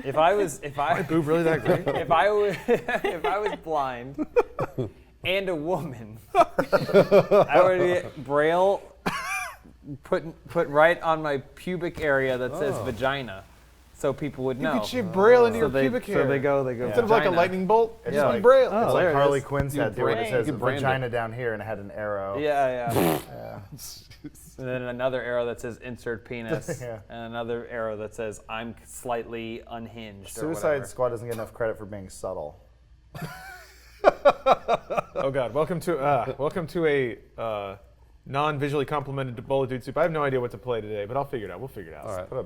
If I was boob really that great? if I was blind and a woman, I would get Braille put right on my pubic area that says vagina, so people would know. You could shave Braille into your they, pubic hair. So they go. Instead of like a vagina. lightning bolt, It's just like on Braille. It's like Harley Quinn's You tattoo where it says you brand vagina it. down here and it had an arrow. Yeah. Yeah. And then another arrow that says insert penis, Yeah. and another arrow that says I'm slightly unhinged. or Suicide whatever. Squad doesn't get enough credit for being subtle. Oh God! Welcome to a non-visually complemented bowl of dude soup. I have no idea what to play today, but I'll figure it out. We'll figure it out. All right. Put a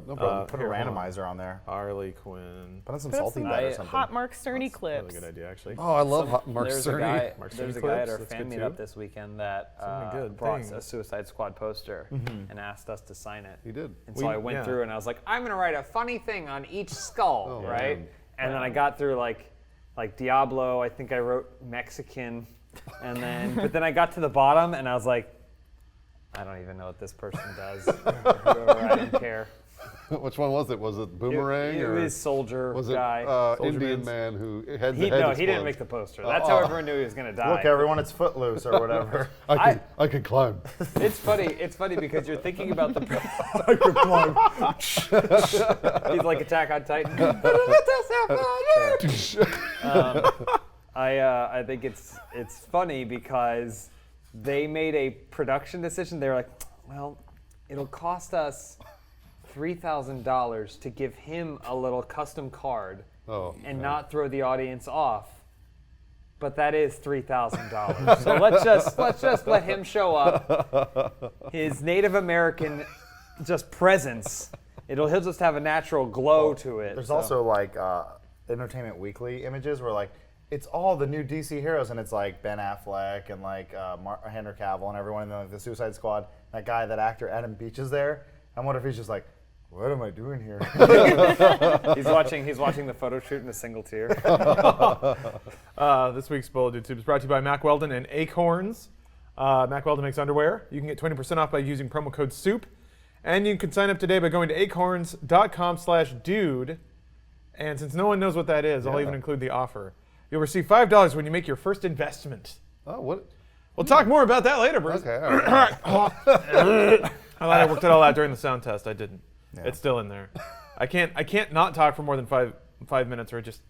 here, hold on. randomizer on there. Harley Quinn. Put on some Put up salty some butter or something. hot Mark Cerny That's clips. a really good idea, actually. Oh, I love Mark There's Cerny. Mark there's Cerny a guy at clips, our that's fan good meetup too. this weekend that many good brought things. a Suicide Squad poster and asked us to sign it. He did. And so I went through and I was like, I'm gonna write a funny thing on each skull, Oh, right? man. And then I got through like Diablo. I think I wrote Mexican, and then but then I got to the bottom and I was like, I don't even know what this person does. Or whoever, I don't care. Which one was it? Was it Boomerang It or was Soldier was it guy. Indian man who had He the head no, he didn't explode? make the poster. That's how everyone knew he was gonna die. Look, everyone, it's Footloose or whatever. I can climb. It's funny because you're thinking about the. I could climb. He's like Attack on Titan. I think it's funny because they made a production decision. They were like, well, it'll cost us $3,000 to give him a little custom card and not throw the audience off. But that is $3,000. So let's just let him show up. His Native American just presence. He'll just have a natural glow to it. There's so. also like Entertainment Weekly images where like it's all the new DC heroes and it's like Ben Affleck and like Henry Cavill and everyone in the Suicide Squad. That guy, that actor Adam Beach is there. I wonder if he's just like, what am I doing here? He's watching the photo shoot in a single tear. This week's Bowl of Dude Soup is brought to you by Mac Weldon and Acorns. Mac Weldon makes underwear. You can get 20% off by using promo code SOUP. And you can sign up today by going to acorns.com/dude. And since no one knows what that is, I'll even include the offer. You'll receive $5 when you make your first investment. Oh, what? We'll talk more about that later, Bruce. Okay, all right. I thought I worked it all out during the sound test. I didn't. Yeah. It's still in there. I can't not talk for more than five minutes, or it just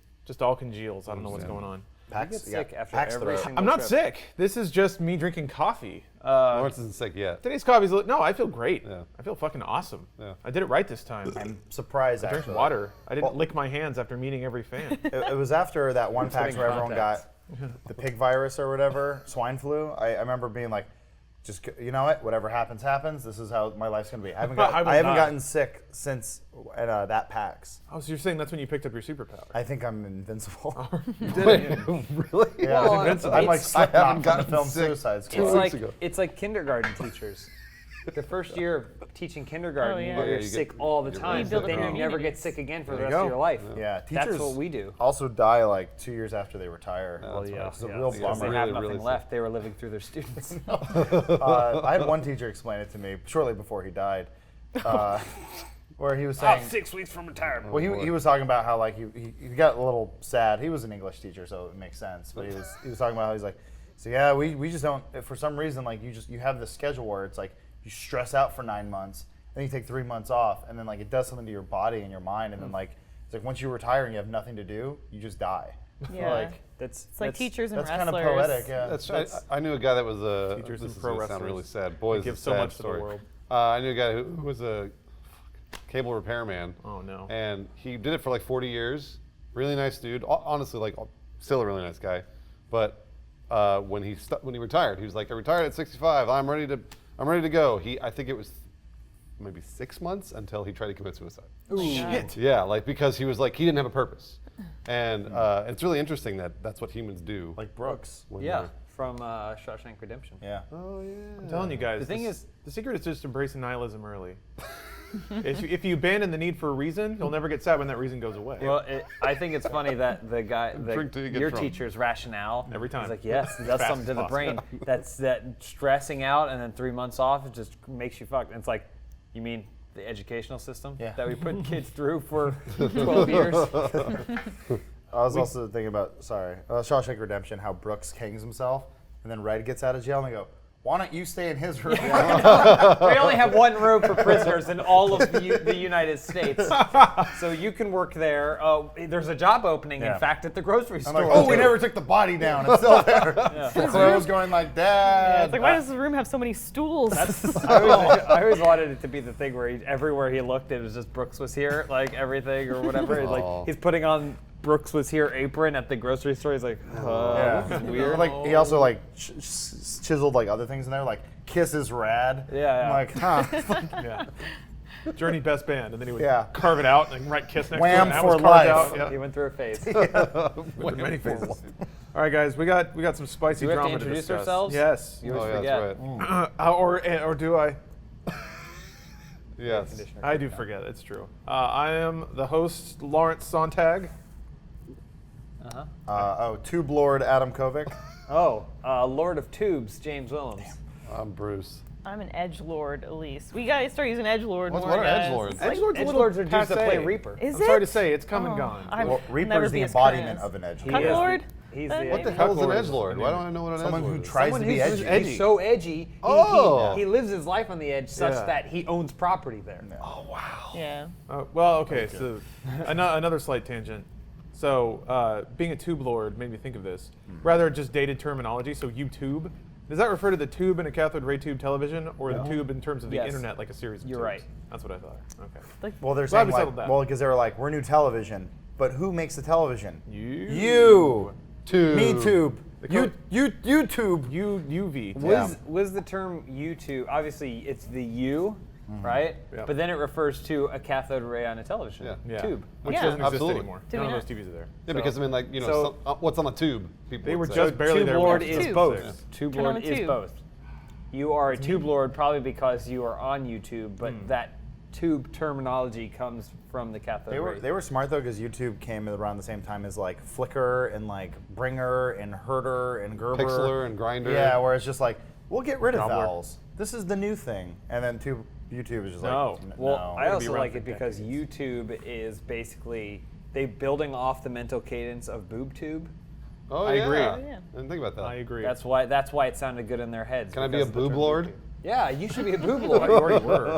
all congeals. I don't know what's going on. You get sick after Pax every throat. single I'm not trip. sick. This is just me drinking coffee. Lawrence isn't sick yet. Today's coffee's no. I feel great. Yeah. I feel fucking awesome. Yeah. I did it right this time. I'm surprised I drank actually. water. I didn't lick my hands after meeting every fan. It was after that one PAX putting where everyone contacts. got the pig virus or whatever, swine flu. I remember being like, just you know what, whatever happens, happens. This is how my life's gonna be. I haven't I will not. gotten sick since that PAX. Oh, so you're saying that's when you picked up your superpower? I think I'm invincible. You did it. Really? Yeah, Well, I'm like it's- Slipknot haven't from the gotten film sick. Suicide It's Squad. like kindergarten teachers. The first year of teaching kindergarten, Oh, you yeah. get Yeah, you sick get- all the you're time, right. but build then up you never get immunities. sick again for the There you rest of go. your life. Yeah, teachers That's what we do. also die like 2 years after they retire. Well, yeah, It's a yeah. real Because they bummer. have Really, nothing really left. They were living through their students. I had one teacher explain it to me shortly before he died, where he was saying, 6 weeks from retirement. well, he was talking about how like he got a little sad. He was an English teacher, so it makes sense. But he was talking about how he's like, so yeah, we just don't, for some reason, like you have this schedule where it's like you stress out for 9 months, then you take 3 months off, and then like it does something to your body and your mind, and then like it's like once you retire and you have nothing to do, you just die. Yeah. Like That's It's like teachers and that's kind wrestlers. of poetic. Yeah. That's I knew a guy that was a. Teachers this and is pro gonna sound really wrestlers. sad. Boys, Give it's a so sad much to the story. world. I knew a guy who was a cable repairman. Oh no. And he did it for like 40 years. Really nice dude. Honestly, like still a really nice guy. But when he retired, he was like, I retired at 65. I'm ready to go. I think it was maybe 6 months until he tried to commit suicide. Shit. Yeah, like because he was like he didn't have a purpose. And it's really interesting that that's what humans do. Like Brooks. when Yeah, they're- from Shawshank Redemption. Yeah. Oh yeah. I'm telling you guys. The thing is, the secret is just embracing nihilism early. If you abandon the need for a reason, you'll never get sad when that reason goes away. well, I think it's funny that the guy, Drink till you get your drunk. teacher's rationale Every time. is like, yes, it does Fast something to as the possible. brain. That's that stressing out and then 3 months off, it just makes you fucked. And it's like, you mean the educational system Yeah. that we put kids through for 12 years. I was also thinking about, Shawshank Redemption, how Brooks hangs himself, and then Red gets out of jail, and they go, why don't you stay in his room? We only have one room for prisoners in all of the United States. So you can work there. There's a job opening, Yeah. in fact, at the grocery I'm store. like, oh, we never took the body down. It's still there. The clothes going like, Dad. Yeah, it's like, why does the room have so many stools? I always wanted it to be the thing where everywhere he looked, it was just Brooks was here, like everything or whatever. Aw. Like he's putting on Brooks was here apron at the grocery store. He's like, this is weird. Like he also like chiseled like other things in there, like "Kiss is rad." Yeah. I'm like, huh. Yeah. Journey best band, and then he would Yeah. carve it out and write Kiss next Wham to it. and that for was carved life. Out. Yeah. He went through a phase. Went through many phases. All right, guys, we got some spicy Do we have to drama introduce discuss. ourselves? Yes. You always Oh, yeah, forget. that's right. Or do I? Yes. I do forget. It's true. I am the host, Lawrence Sontag. Tube Lord Adam Kovic. Lord of Tubes, James Willems. I'm Bruce. I'm an edgelord, Elise. We gotta start using edgelord What more, are guys. edgelords? It's like- Edgelord's a little Edgelords are dudes that passé. play Reaper. Is I'm it? sorry to say, it's come and Oh, gone. I'm- Well, I'll Reaper never is the be as embodiment current. of an edge. He is Cucklord? He's What the What the hell is an Cucklord is edgelord? the Why name. don't I know what an Someone edgelord who is? tries to be who's edgy. He's so edgy. Oh. He lives his life on the edge such Yeah. that he owns property there. Yeah. Well, okay, so another slight tangent. So, being a tube lord made me think of this. Rather just dated terminology, so YouTube. Does that refer to the tube in a cathode ray tube television, or the tube in terms of the Yes. internet, like a series of You're tubes? right. That's what I thought. Okay. Well, they're Glad saying we like, settled that. well, because they were like, we're new television, but who makes the television? You. You. Me tube. The YouTube. UV. Was the term YouTube, obviously it's the U, right? Yeah. But then it refers to a cathode ray on a television Yeah. tube. Which Yeah. doesn't exist Absolutely. anymore. Do None we of not? those TVs are there. Yeah, because I mean, like, you know, So- what's on the tube? People They would were say. just barely Tube there. lord when is Tube. both. Yeah. Tube Turn on lord the is tube. both. You are a tube lord probably because you are on YouTube, but that tube terminology comes from the cathode ray. They were smart though, because YouTube came around the same time as like Flickr and like Bringer and Herder and Gerber. Pixlr and Grindr. Yeah, where it's just like, we'll get rid of Gobbler. vowels. This is the new thing. And then YouTube is just No. like, Well, no. I also around like for it because decades. YouTube is basically they building off the mental cadence of BoobTube. Oh, I yeah. agree. I Yeah. didn't think about that. I agree. That's why it sounded good in their heads. Can I be because a of the boob term lord? BoobTube. Yeah, you should be a boob You lord. already were.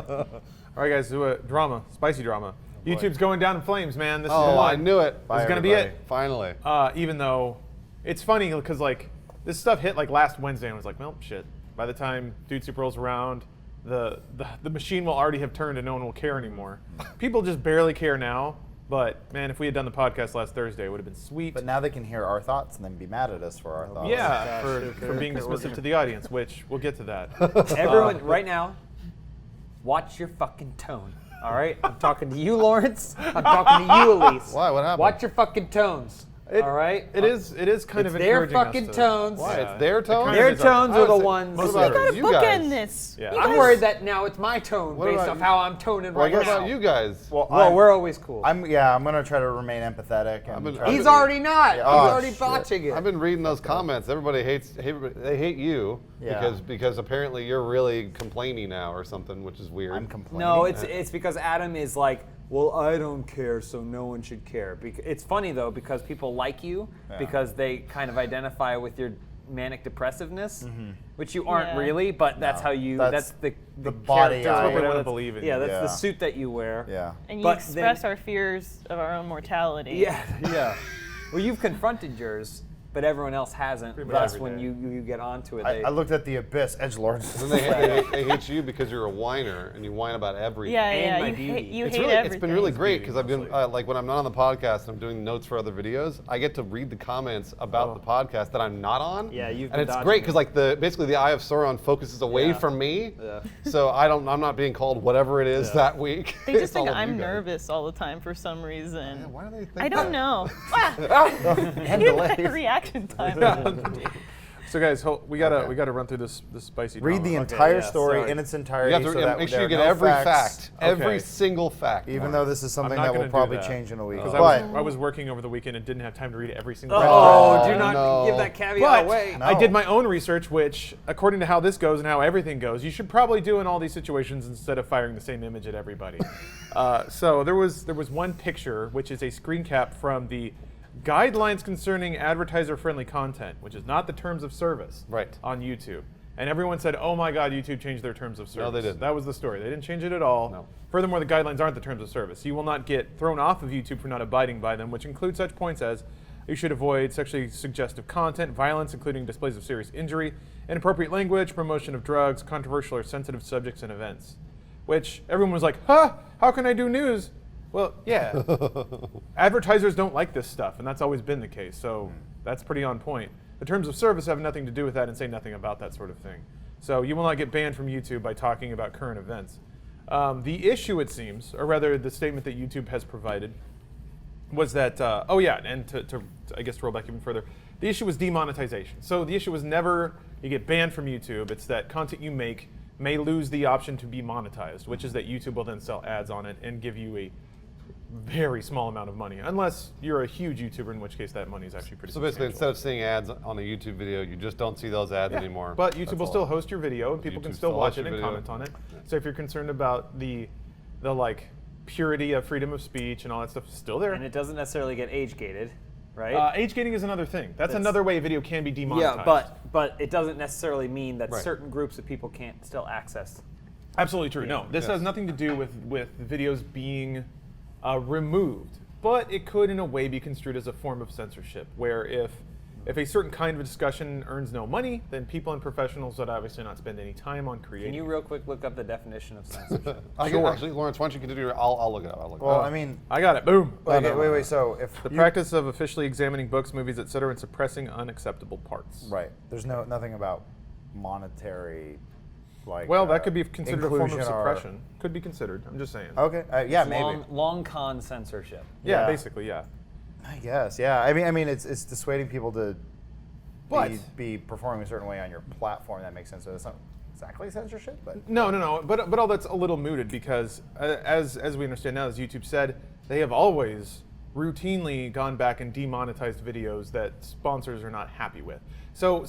All right, guys, do a drama, spicy drama. YouTube's going down in flames, man. This is the Oh, I one. knew it. Bye, This is gonna be everybody. it. Finally. Even though it's funny because like this stuff hit like last Wednesday, and I was like, well, shit. By the time Dude Soup rolls around, the machine will already have turned, and no one will care anymore. People just barely care now. But man, if we had done the podcast last Thursday, it would have been sweet. But now they can hear our thoughts and then be mad at us for our thoughts. Yeah, for being dismissive to the audience, which we'll get to that. Everyone, right now, watch your fucking tone. All right, I'm talking to you, Lawrence. I'm talking to you, Elise. Why? What happened? Watch your fucking tones. All right. It is kind It's of their encouraging us fucking to- tones. Why? Yeah. It's their tone? kind Their of is tones I are would the say- ones. What You about gotta you bookend guys? this. Yeah. You I'm guys- worried that now it's my tone What based about off you? how I'm toning Well, I right guess- What now. about you guys? Well, Well, we're always cool. I'm gonna try to remain empathetic. And been- try to He's be- already not. Yeah. He's Oh, already shit. botching it. I've been reading those comments. Everybody they hate you Yeah. because apparently you're really complaining now or something, which is weird. I'm complaining. No, it's because Adam is like, well, I don't care, so no one should care. It's funny though because people like you because they kind of identify with your manic depressiveness, which you aren't Yeah. really, but that's No. how you. That's That's the body character I- or That's what they whatever wanna that's- believe in. Yeah, that's Yeah. the suit that you wear. Yeah. And you But express then- our fears of our own mortality. Yeah, yeah. Well, you've confronted yours, but everyone else hasn't. much Thus, every when day. you get onto it, I looked at the abyss, edgelords. And they hate you because you're a whiner and you whine about everything. Yeah, And yeah. my You beauty. hate, you It's hate really, everything. it's been really great beauty because I've been mostly. like when I'm not on the podcast and I'm doing notes for other videos, I get to read the comments about the podcast that I'm not on. Yeah, you've and been it's dodging great it. because like basically the Eye of Sauron focuses away Yeah. from me, Yeah. so I'm not being called whatever it is that week. They just It's think all of I'm you guys. nervous all the time for some reason. Yeah, why do they think I don't that? know. And You have delayed. that reaction time. So guys, we gotta run through this spicy. Read the drama. entire story sorry. in its entirety. You have to so that make there sure you are get no every facts, fact, every Okay. single fact. even though this is something not that will gonna do probably that. change in a week. Because But I was working over the weekend and didn't have time to read every single. Oh, right. do not No. give that caveat But away. No. I did my own research, which, according to how this goes and how everything goes, you should probably do in all these situations instead of firing the same image at everybody. So there was one picture, which is a screen cap from the Guidelines Concerning Advertiser-Friendly Content, which is not the terms of service Right. on YouTube. And everyone said, oh my God, YouTube changed their terms of service. No, they didn't. That was the story. They didn't change it at all. No. Furthermore, the guidelines aren't the terms of service. You will not get thrown off of YouTube for not abiding by them, which include such points as you should avoid sexually suggestive content, violence, including displays of serious injury, inappropriate language, promotion of drugs, controversial or sensitive subjects and events. Which everyone was like, huh, how can I do news? Well, yeah. Advertisers don't like this stuff, and that's always been the case, so that's pretty on point. The terms of service have nothing to do with that and say nothing about that sort of thing. So you will not get banned from YouTube by talking about current events. The issue, it seems, or rather the statement that YouTube has provided, was that, and to I guess to roll back even further, the issue was demonetization. So the issue was never you get banned from YouTube, it's that content you make may lose the option to be monetized, which is that YouTube will then sell ads on it and give you a very small amount of money, unless you're a huge YouTuber, in which case that money is actually pretty So basically, instead substantial. of seeing ads on a YouTube video, you just don't see those ads anymore. But YouTube That's will all. still host your video, and people can YouTube still still watch hosts it your and video. comment on it. So if you're concerned about the like purity of freedom of speech and all that stuff, is still there. And it doesn't necessarily get age gated, right? Age gating is another thing. That's That's- another way a video can be demonetized. yeah, but it doesn't necessarily mean that Right. certain groups of people can't still access. Absolutely true. No, this Yes. has nothing to do with videos being removed, but it could in a way be construed as a form of censorship, where if a certain kind of discussion earns no money, then people and professionals would obviously not spend any time on creating. Can you real quick look up the definition of censorship? I can actually, Lawrence, why don't you continue? I'll look it up. well, I mean, I got it. Boom. wait. So if The you- practice of officially examining books, movies, etc., and suppressing unacceptable parts. right, there's nothing about monetary, like. Well, that could be considered a form of inclusion or- suppression. Could be considered. I'm just saying. Okay, yeah, maybe. Long con censorship. Yeah, Yeah. basically, yeah. I guess, yeah. I mean, it's dissuading people to But- be performing a certain way on your platform. That makes sense. So it's not exactly censorship, but No. But all that's a little mooted because, as we understand now, as YouTube said, they have always routinely gone back and demonetized videos that sponsors are not happy with. So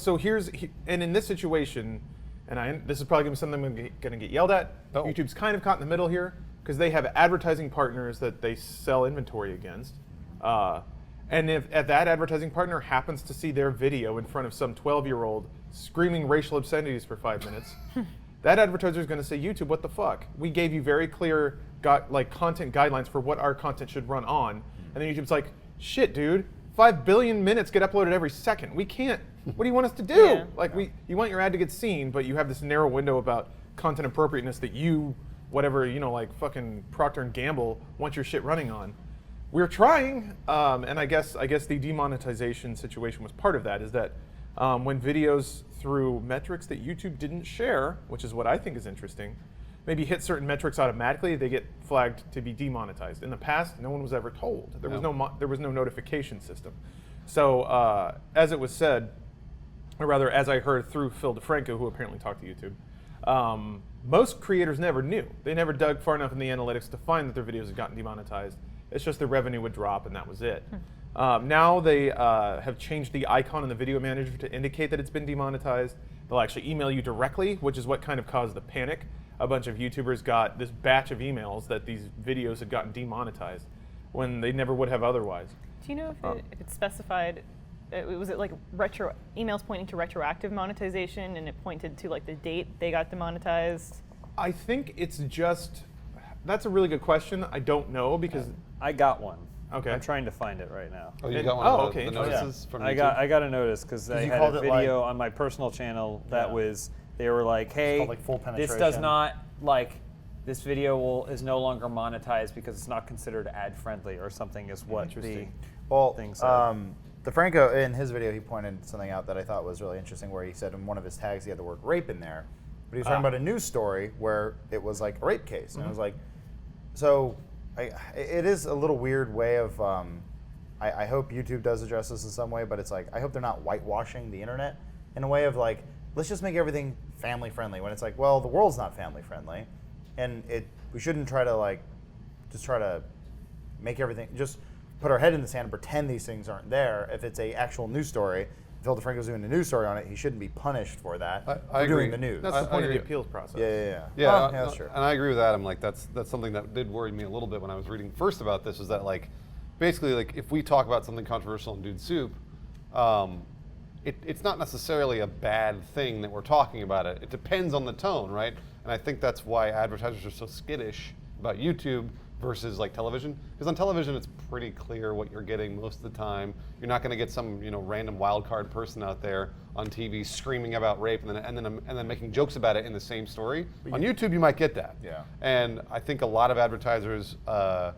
and in this situation, and this is probably going to be something I'm going to get yelled at. Oh. YouTube's kind of caught in the middle here because they have advertising partners that they sell inventory against. And if that advertising partner happens to see their video in front of some 12-year-old screaming racial obscenities for 5 minutes, that advertiser is going to say, YouTube, what the fuck? We gave you very clear content guidelines for what our content should run on. And then YouTube's like, shit, dude, 5 billion minutes get uploaded every second. We can't. What do you want us to do? Yeah. You want your ad to get seen, but you have this narrow window about content appropriateness that you, whatever, like fucking Procter & Gamble, want your shit running on. We're trying, and I guess the demonetization situation was part of that, is that when videos through metrics that YouTube didn't share, which is what I think is interesting, maybe hit certain metrics automatically, they get flagged to be demonetized. In the past, no one was ever told. There was no notification system. So as it was said, or rather as I heard through Phil DeFranco, who apparently talked to YouTube, most creators never knew. They never dug far enough in the analytics to find that their videos had gotten demonetized. It's just the revenue would drop and that was it. Now they have changed the icon in the video manager to indicate that it's been demonetized. They'll actually email you directly, which is what kind of caused the panic. A bunch of YouTubers got this batch of emails that these videos had gotten demonetized when they never would have otherwise. Do you know if it's specified? Was it like retro emails pointing to retroactive monetization, and it pointed to like the date they got demonetized? I think it's just. That's a really good question. I don't know because. I got one. Okay. I'm trying to find it right now. Oh, you And- got one oh, of okay, the interesting. notices from I YouTube? got a notice because I you had called a it, like- video on my personal channel that was they were like, hey, called, like, full this does penetration. not this video is no longer monetized because it's not considered ad friendly or something is what the Interesting. Well, thing said. DeFranco, in his video, he pointed something out that I thought was really interesting, where he said in one of his tags he had the word rape in there. But he was talking about a news story where it was like a rape case. And I was like, so it is a little weird way of, I hope YouTube does address this in some way, but it's like, I hope they're not whitewashing the internet. in a way of like, let's just make everything family friendly, when it's like, well, the world's not family friendly, and we shouldn't try to like just try to make everything, just put our head in the sand and pretend these things aren't there. If it's a actual news story, if Phil DeFranco's doing a news story on it, he shouldn't be punished for that. I for agree. doing the news. That's the point of agree. the appeals process. Yeah. Yeah, Oh, that's true. and I agree with Adam. Like that's something that did worry me a little bit when I was reading first about this. Is that like, basically like if we talk about something controversial in Dude Soup, it's not necessarily a bad thing that we're talking about it. It depends on the tone, right? And I think that's why advertisers are so skittish about YouTube versus like television. Because on television, it's pretty clear what you're getting most of the time. You're not going to get some random wild card person out there on TV screaming about rape and then making jokes about it in the same story. On YouTube, you might get that. Yeah. And I think a lot of advertisers are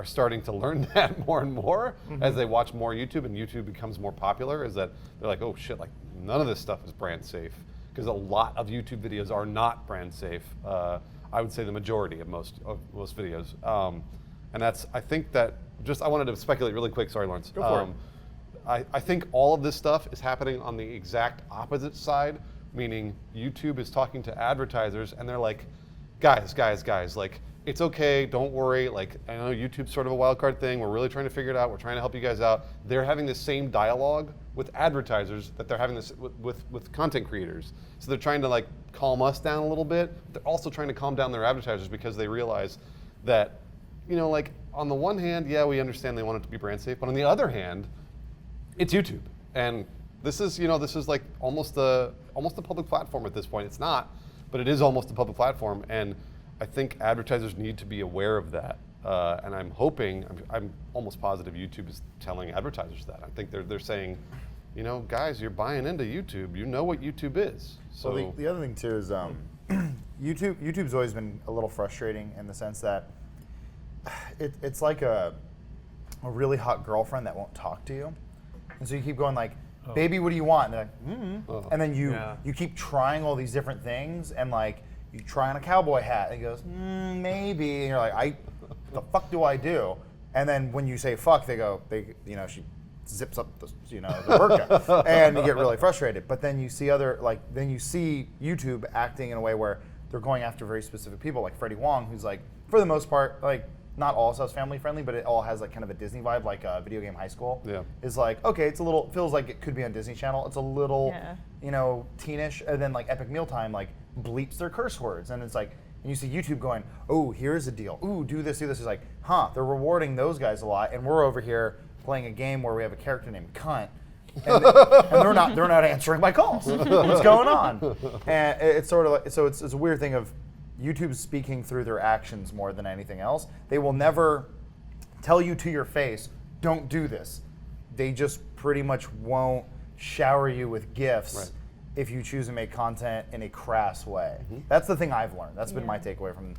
starting to learn that more and more as they watch more YouTube and YouTube becomes more popular. Is that they're like, oh shit, like none of this stuff is brand safe, because a lot of YouTube videos are not brand safe. I would say the majority of most videos, and I think that I wanted to speculate really quick. Sorry, Lawrence. Go for it. I think all of this stuff is happening on the exact opposite side, meaning YouTube is talking to advertisers and they're like, guys, like, it's okay, don't worry, like, I know YouTube's sort of a wild card thing, we're really trying to figure it out, we're trying to help you guys out. They're having the same dialogue with advertisers that they're having this with content creators. So they're trying to like calm us down a little bit. They're also trying to calm down their advertisers because they realize that, like on the one hand, yeah, we understand they want it to be brand safe, but on the other hand, it's YouTube. And this is like almost a public platform at this point. It's not, but it is almost a public platform. And I think advertisers need to be aware of that. And I'm hoping, I'm almost positive YouTube is telling advertisers that. I think they're saying, guys, you're buying into YouTube. You know what YouTube is. So Well, the other thing too is YouTube's always been a little frustrating in the sense that it's like a really hot girlfriend that won't talk to you, and so you keep going like, baby, what do you want? And they're like, and then you keep trying all these different things, and like you try on a cowboy hat, and he goes, maybe, and you're like, the fuck do I do? And then when you say fuck, she zips up the burqa, and you get really frustrated. But then you see YouTube acting in a way where they're going after very specific people, like Freddie Wong, who's like, for the most part, like, not all stuff's family friendly, but it all has like kind of a Disney vibe, like Video Game High School. Yeah. Is like, okay, feels like it could be on Disney Channel. It's a little, teenish, and then like Epic Mealtime like bleeps their curse words, and it's like, and you see YouTube going, oh, here's a deal. Ooh, do this. It's like, they're rewarding those guys a lot, and we're over here playing a game where we have a character named Cunt, and they're not answering my calls. What's going on? And it's sort of like, so it's a weird thing of YouTube speaking through their actions more than anything else. They will never tell you to your face, don't do this. They just pretty much won't shower you with gifts if you choose to make content in a crass way. That's the thing I've learned. That's been my takeaway from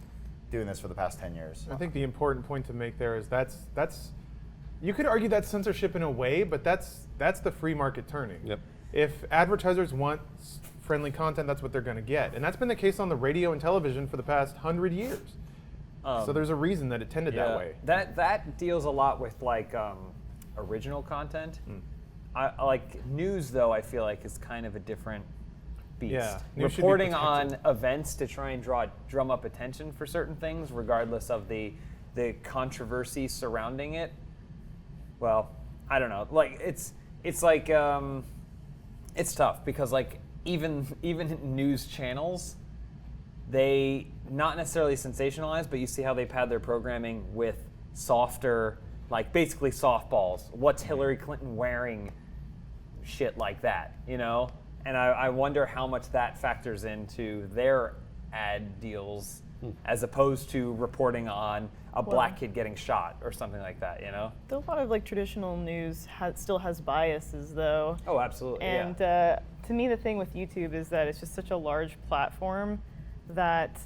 doing this for the past 10 years. I think the important point to make there is that's you could argue that's censorship in a way, but that's the free market turning. Yep. If advertisers want friendly content, that's what they're going to get, and that's been the case on the radio and television for the past 100 years. So there's a reason that it tended that way. That deals a lot with like original content. I like news, though. I feel like is kind of a different beast. Yeah, news should be reporting protected. on events to try and drum up attention for certain things, regardless of the controversy surrounding it. Well, I don't know. Like it's like it's tough because like even news channels, they not necessarily sensationalize, but you see how they pad their programming with softer, like basically softballs. What's Hillary Clinton wearing? Shit like that, And I wonder how much that factors into their ad deals as opposed to reporting on a black kid getting shot or something like that, A lot of like traditional news still has biases, though. Oh, absolutely. And to me, the thing with YouTube is that it's just such a large platform that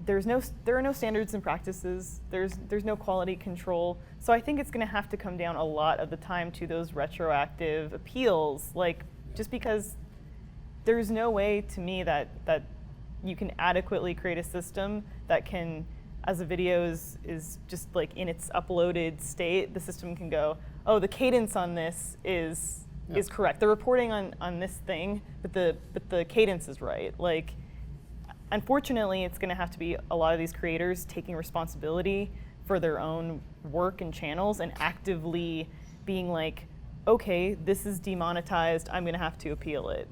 there are no standards and practices. There's no quality control. So I think it's going to have to come down a lot of the time to those retroactive appeals, like just because there's no way to me that you can adequately create a system that can, as a video is just like in its uploaded state, the system can go, oh, the cadence on this is is correct. They're reporting on this thing, but the cadence is right. Like, unfortunately, it's going to have to be a lot of these creators taking responsibility for their own work and channels and actively being like, okay, this is demonetized, I'm going to have to appeal it.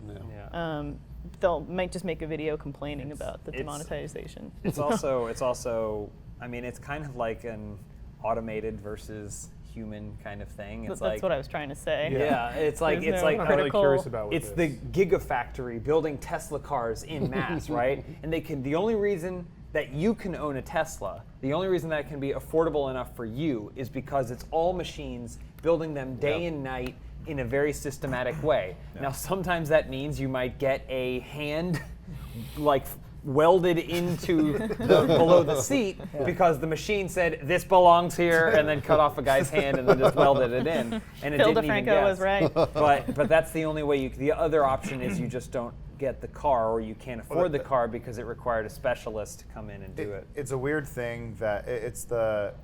They'll might just make a video complaining about the demonetization. It's also, I mean, it's kind of like an automated versus human kind of thing. It's That's what I was trying to say. Yeah, it's like There's it's no like I'm really critical- curious about what it's this. the gigafactory building Tesla cars in mass, right? And the only reason that you can own a Tesla, the only reason that it can be affordable enough for you is because it's all machines building them day and night in a very systematic way. Now, sometimes that means you might get a hand like welded into below the seat because the machine said this belongs here and then cut off a guy's hand and then just welded it in. And it Phil didn't even DeFranco guess. was right. But that's the only way the other option is you just don't get the car, or you can't afford the car because it required a specialist to come in and do it. It's a weird thing that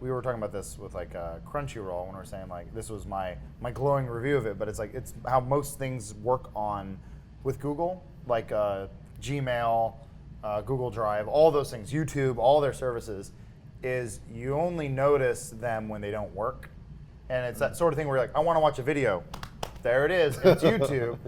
we were talking about this with like Crunchyroll when we were saying like this was my glowing review of it, but it's like it's how most things work on with Google, like Gmail, Google Drive, all those things, YouTube, all their services, is you only notice them when they don't work. And it's that sort of thing where you're like, I want to watch a video. There it is, it's YouTube.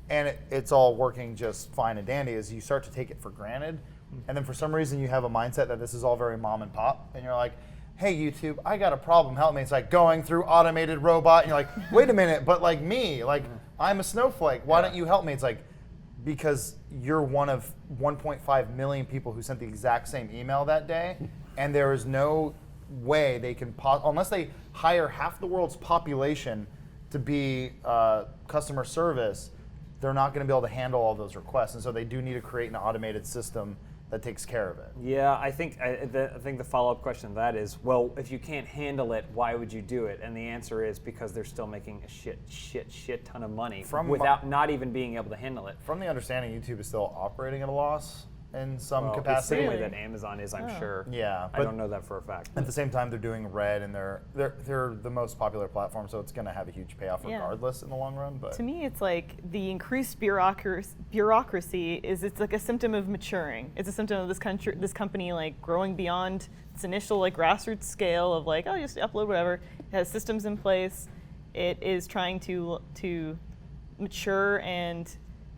And it's all working just fine and dandy as you start to take it for granted. And then for some reason you have a mindset that this is all very mom and pop. And you're like, hey, YouTube, I got a problem, help me. It's like going through automated robot. And you're like, wait a minute, but like me, like I'm a snowflake. Why don't you help me? It's like, because you're one of 1.5 million people who sent the exact same email that day. And there is no way they can, unless they hire half the world's population to be customer service, they're not going to be able to handle all those requests, and so they do need to create an automated system that takes care of it. Yeah, I think the follow-up question to that is, well, if you can't handle it, why would you do it? And the answer is because they're still making a shit ton of money without not even being able to handle it. From the understanding, YouTube is still operating at a loss in some It's the capacity. same way that Amazon is, I'm sure. Yeah, I but don't know that for a fact. at the same time, they're doing Red, and they're the most popular platform, so it's going to have a huge payoff regardless in the long run. But To me, it's like the increased bureaucracy it's like a symptom of maturing. It's a symptom of this company like growing beyond its initial like grassroots scale of like, oh, just upload whatever. It has systems in place. It is trying to mature and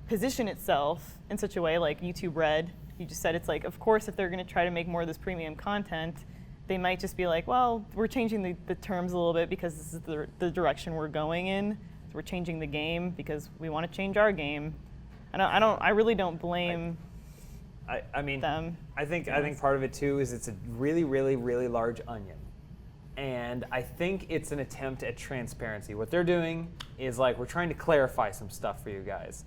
position itself in such a way like YouTube Red. You just said it's like, of course, if they're going to try to make more of this premium content, they might just be like, well, we're changing the terms a little bit because this is the direction we're going in. So we're changing the game because we want to change our game. I really don't blame I mean, them. I think part of it too is it's a really, really, really large onion. And I think it's an attempt at transparency. What they're doing is like, we're trying to clarify some stuff for you guys.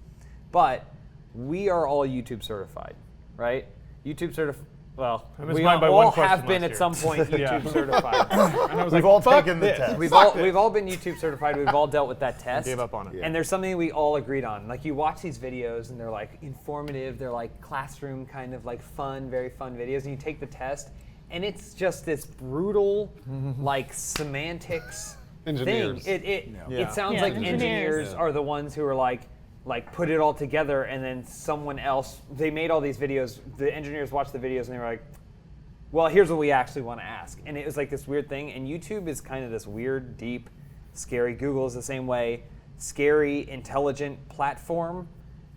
But we are all YouTube certified, right? YouTube certified. Well, I missed we mine by all one question have been last at some point Yeah. YouTube certified. And I was we've like, all fuck taken the this. test. We've all been YouTube certified. We've all dealt with that test. Gave up on it. And there's something we all agreed on. Like, you watch these videos and they're like informative. They're like classroom kind of like fun, very fun videos. And you take the test, and it's just this brutal, like semantics Engineers. thing. It sounds Yeah, like engineers. engineers are the ones who are like put it all together, and then someone else. They made all these videos. The engineers watched the videos and they were like, well, here's what we actually want to ask. And it was like this weird thing. And YouTube is kind of this weird, deep, scary. Google is the same way. Scary, intelligent platform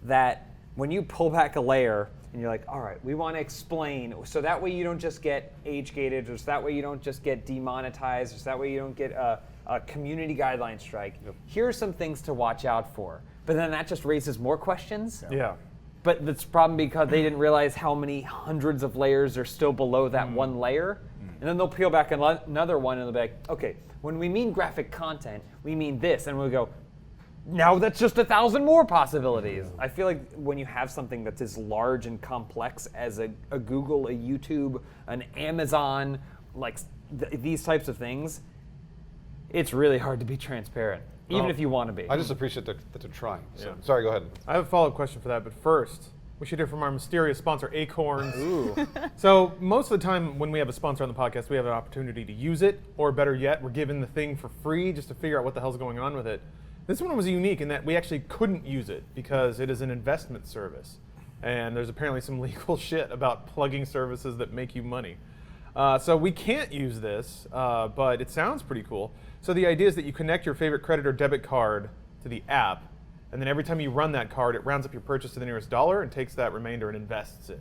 that when you pull back a layer and you're like, all right, we want to explain. So that way you don't just get age-gated, or so that way you don't just get demonetized, or so that way you don't get a community guideline strike. Here are some things to watch out for. But then that just raises more questions. Yeah. But that's probably because they didn't realize how many hundreds of layers are still below that one layer. And then they'll peel back another one and they'll be like, okay, when we mean graphic content, we mean this. And we'll go, now that's just 1,000 more possibilities. I feel like when you have something that's as large and complex as a Google, a YouTube, an Amazon, like these types of things, it's really hard to be transparent, even if you want to be. I just appreciate that they're trying. So, Yeah. sorry, go ahead. I have a follow-up question for that, but first, we should hear from our mysterious sponsor, Acorns. Ooh. So most of the time when we have a sponsor on the podcast, we have an opportunity to use it, or better yet, we're given the thing for free just to figure out what the hell's going on with it. This one was unique in that we actually couldn't use it because it is an investment service. And there's apparently some legal shit about plugging services that make you money. So we can't use this, but it sounds pretty cool. So the idea is that you connect your favorite credit or debit card to the app, and then every time you run that card, it rounds up your purchase to the nearest dollar and takes that remainder and invests it.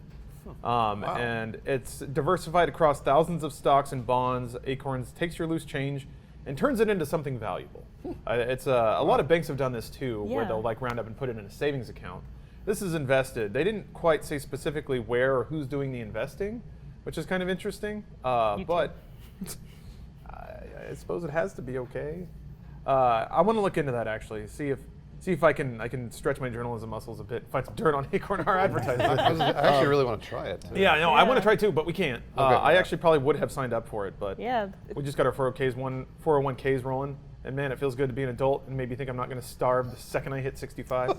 And it's diversified across thousands of stocks and bonds. Acorns takes your loose change and turns it into something valuable. It's a lot of banks have done this too, where they'll like round up and put it in a savings account. This is invested. They didn't quite say specifically where or who's doing the investing, which is kind of interesting. But I suppose it has to be okay. I want to look into that actually. See if I can stretch my journalism muscles a bit. Find some dirt on Acorn our advertising. I actually really want to try it. Too. Yeah, no, I want to try too, but we can't. I actually probably would have signed up for it, but we just got our 401ks rolling. And man, it feels good to be an adult and maybe think I'm not going to starve the second I hit 65.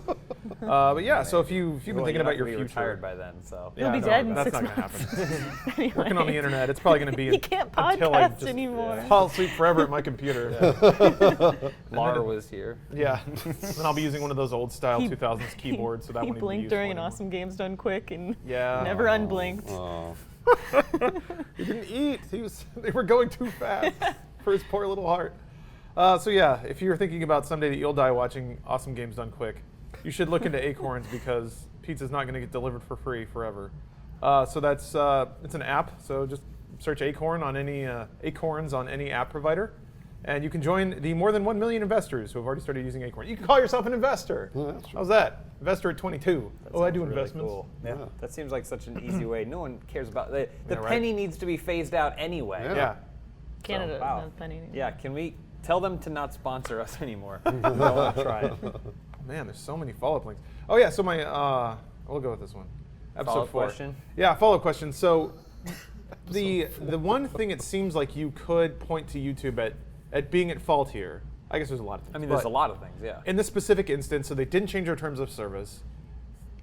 But yeah, so if you've been thinking about your future, retired by then, so You'll be dead in 6 that's not months. going to happen. Working on the internet, it's probably going to be You can't until I podcast just anymore. fall asleep forever at my computer. Laura was here. Yeah, then I'll be using one of those old style 2000s keyboards, so that He won't even be blinked useful during an anymore. Awesome Games Done Quick and Yeah. never unblinked. Oh. He didn't eat. They were going too fast for his poor little heart. So yeah, if you're thinking about someday that you'll die watching Awesome Games Done Quick, you should look into Acorns because pizza's not going to get delivered for free forever. So that's it's an app. So just search Acorns on any app provider, and you can join the more than 1 million investors who have already started using Acorns. You can call yourself an investor. Oh, that's true. How's that? Investor at 22. I do Really investments. cool. Yeah. That seems like such an easy way. No one cares about the Yeah, right. penny needs to be phased out anyway. Yeah. Canada wow. doesn't have penny anymore. Yeah, can we tell them to not sponsor us anymore? I want to try it. Man, there's so many follow-up links. Oh yeah, so my we'll go with this one. Episode Follow-up 4. question? Yeah, follow-up question. So the one thing it seems like you could point to YouTube at being at fault here. I guess there's a lot of things. I mean, there's but a lot of things, yeah. in this specific instance, so they didn't change their terms of service.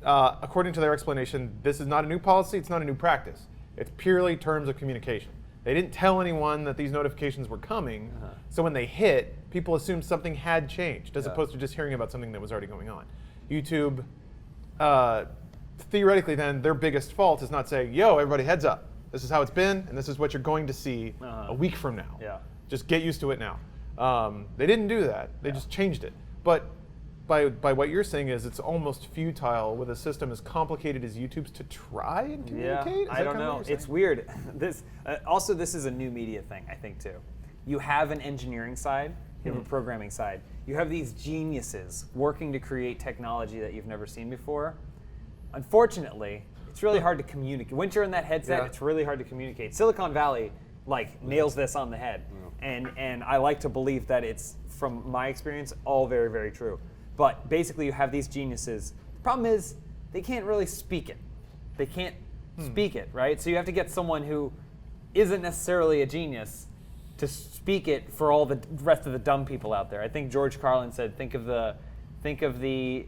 According to their explanation, this is not a new policy, it's not a new practice. It's purely terms of communication. They didn't tell anyone that these notifications were coming, so when they hit, people assumed something had changed, as opposed to just hearing about something that was already going on. YouTube, theoretically then, their biggest fault is not saying, yo, everybody heads up. This is how it's been, and this is what you're going to see a week from now. Yeah. Just get used to it now. They didn't do that. They just changed it. But by what you're saying is it's almost futile with a system as complicated as YouTube's to try and Yeah, communicate? Is I that don't kinda know. what you're It's saying? weird. This this is a new media thing, I think, too. You have an engineering side, you have a programming side. You have these geniuses working to create technology that you've never seen before. Unfortunately, it's really hard to communicate. Once you're in that headset, Yeah. it's really hard to communicate. Silicon Valley, nails this on the head. And I like to believe that it's, from my experience, all very, very true. But basically, you have these geniuses. The problem is, they can't really speak it. They can't speak it, right? So you have to get someone who isn't necessarily a genius to speak it for all the rest of the dumb people out there. I think George Carlin said, think of the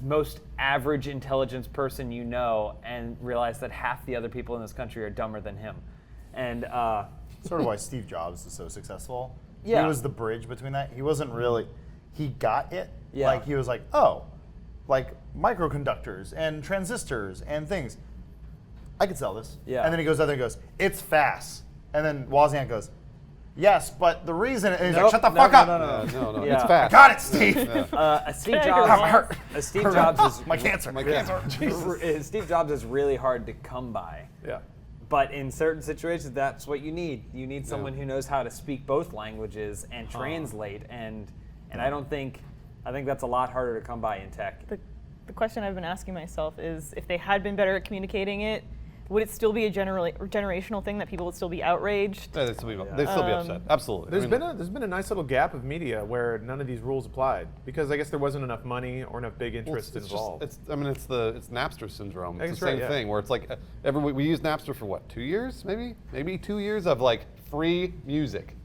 most average intelligence person you know, and realize that half the other people in this country are dumber than him. And Sort of why Steve Jobs is so successful. Yeah. He was the bridge between that. He wasn't really, he got it. Yeah. Like he was like, oh, like microconductors and transistors and things. I could sell this. Yeah. And then he goes out there and goes, it's fast. And then Wozniak goes, yes, but the reason, and he's Nope, like, shut the no, fuck no, up. no, No, Yeah. it's fast. Got it, Steve. Steve Tiger Jobs. Steve Jobs is My cancer. My cancer. Steve Jobs is really hard to come by. Yeah. But in certain situations, that's what you need. You need someone who knows how to speak both languages and translate. And I think that's a lot harder to come by in tech. The question I've been asking myself is, if they had been better at communicating it, would it still be a generational thing that people would still be outraged? Yeah, they'd still be upset. Absolutely. There's been a nice little gap of media where none of these rules applied because I guess there wasn't enough money or enough big interest involved. It's Napster syndrome. It's That's the same right, yeah. thing where it's like we used Napster for what, 2 years maybe 2 years of like free music,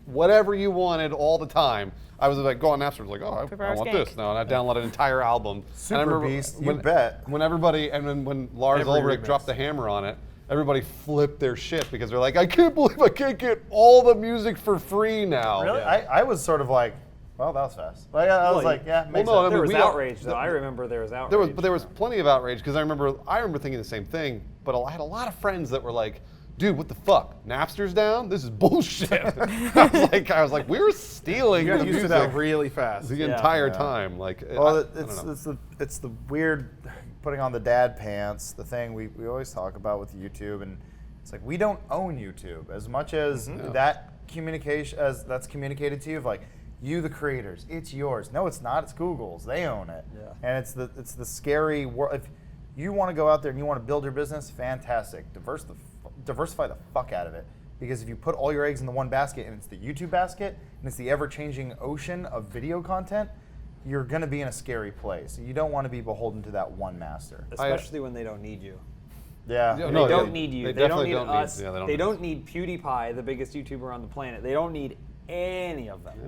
whatever you wanted all the time. I was like, go on Napster, I was like, I Prepare want Skank. this now, and I downloaded an entire album. Super and I remember Beast, you bet. When everybody when Lars Every Ulrich remix. dropped the hammer on it, everybody flipped their shit because they're like, I can't believe I can't get all the music for free now. Really? Yeah. I was sort of like, Well, that was fast. Like, I was like, yeah, makes no, I sense. There mean, was we all- outrage, though. I remember there was outrage. But there was plenty of outrage because I remember thinking the same thing. But I had a lot of friends that were like, "Dude, what the fuck? Napster's down? This is bullshit." I was like, we were stealing You the got used to music that really fast. the entire time. Like, Well, I don't know. it's the weird putting on the dad pants, the thing we always talk about with YouTube, and it's like we don't own YouTube as much as that communication as that's communicated to you of like you the creators, it's yours. No, it's not. It's Google's. They own it. Yeah. And it's the scary world. If you want to go out there and you want to build your business, fantastic. Diversify the fuck out of it. Because if you put all your eggs in the one basket and it's the YouTube basket and it's the ever-changing ocean of video content, you're going to be in a scary place. You don't want to be beholden to that one master. Especially when they don't need you. Yeah. Yeah, They no, don't they- need you. they They don't definitely need don't need- us. yeah, they don't They need don't us. need PewDiePie, the biggest YouTuber on the planet. They don't need any of them.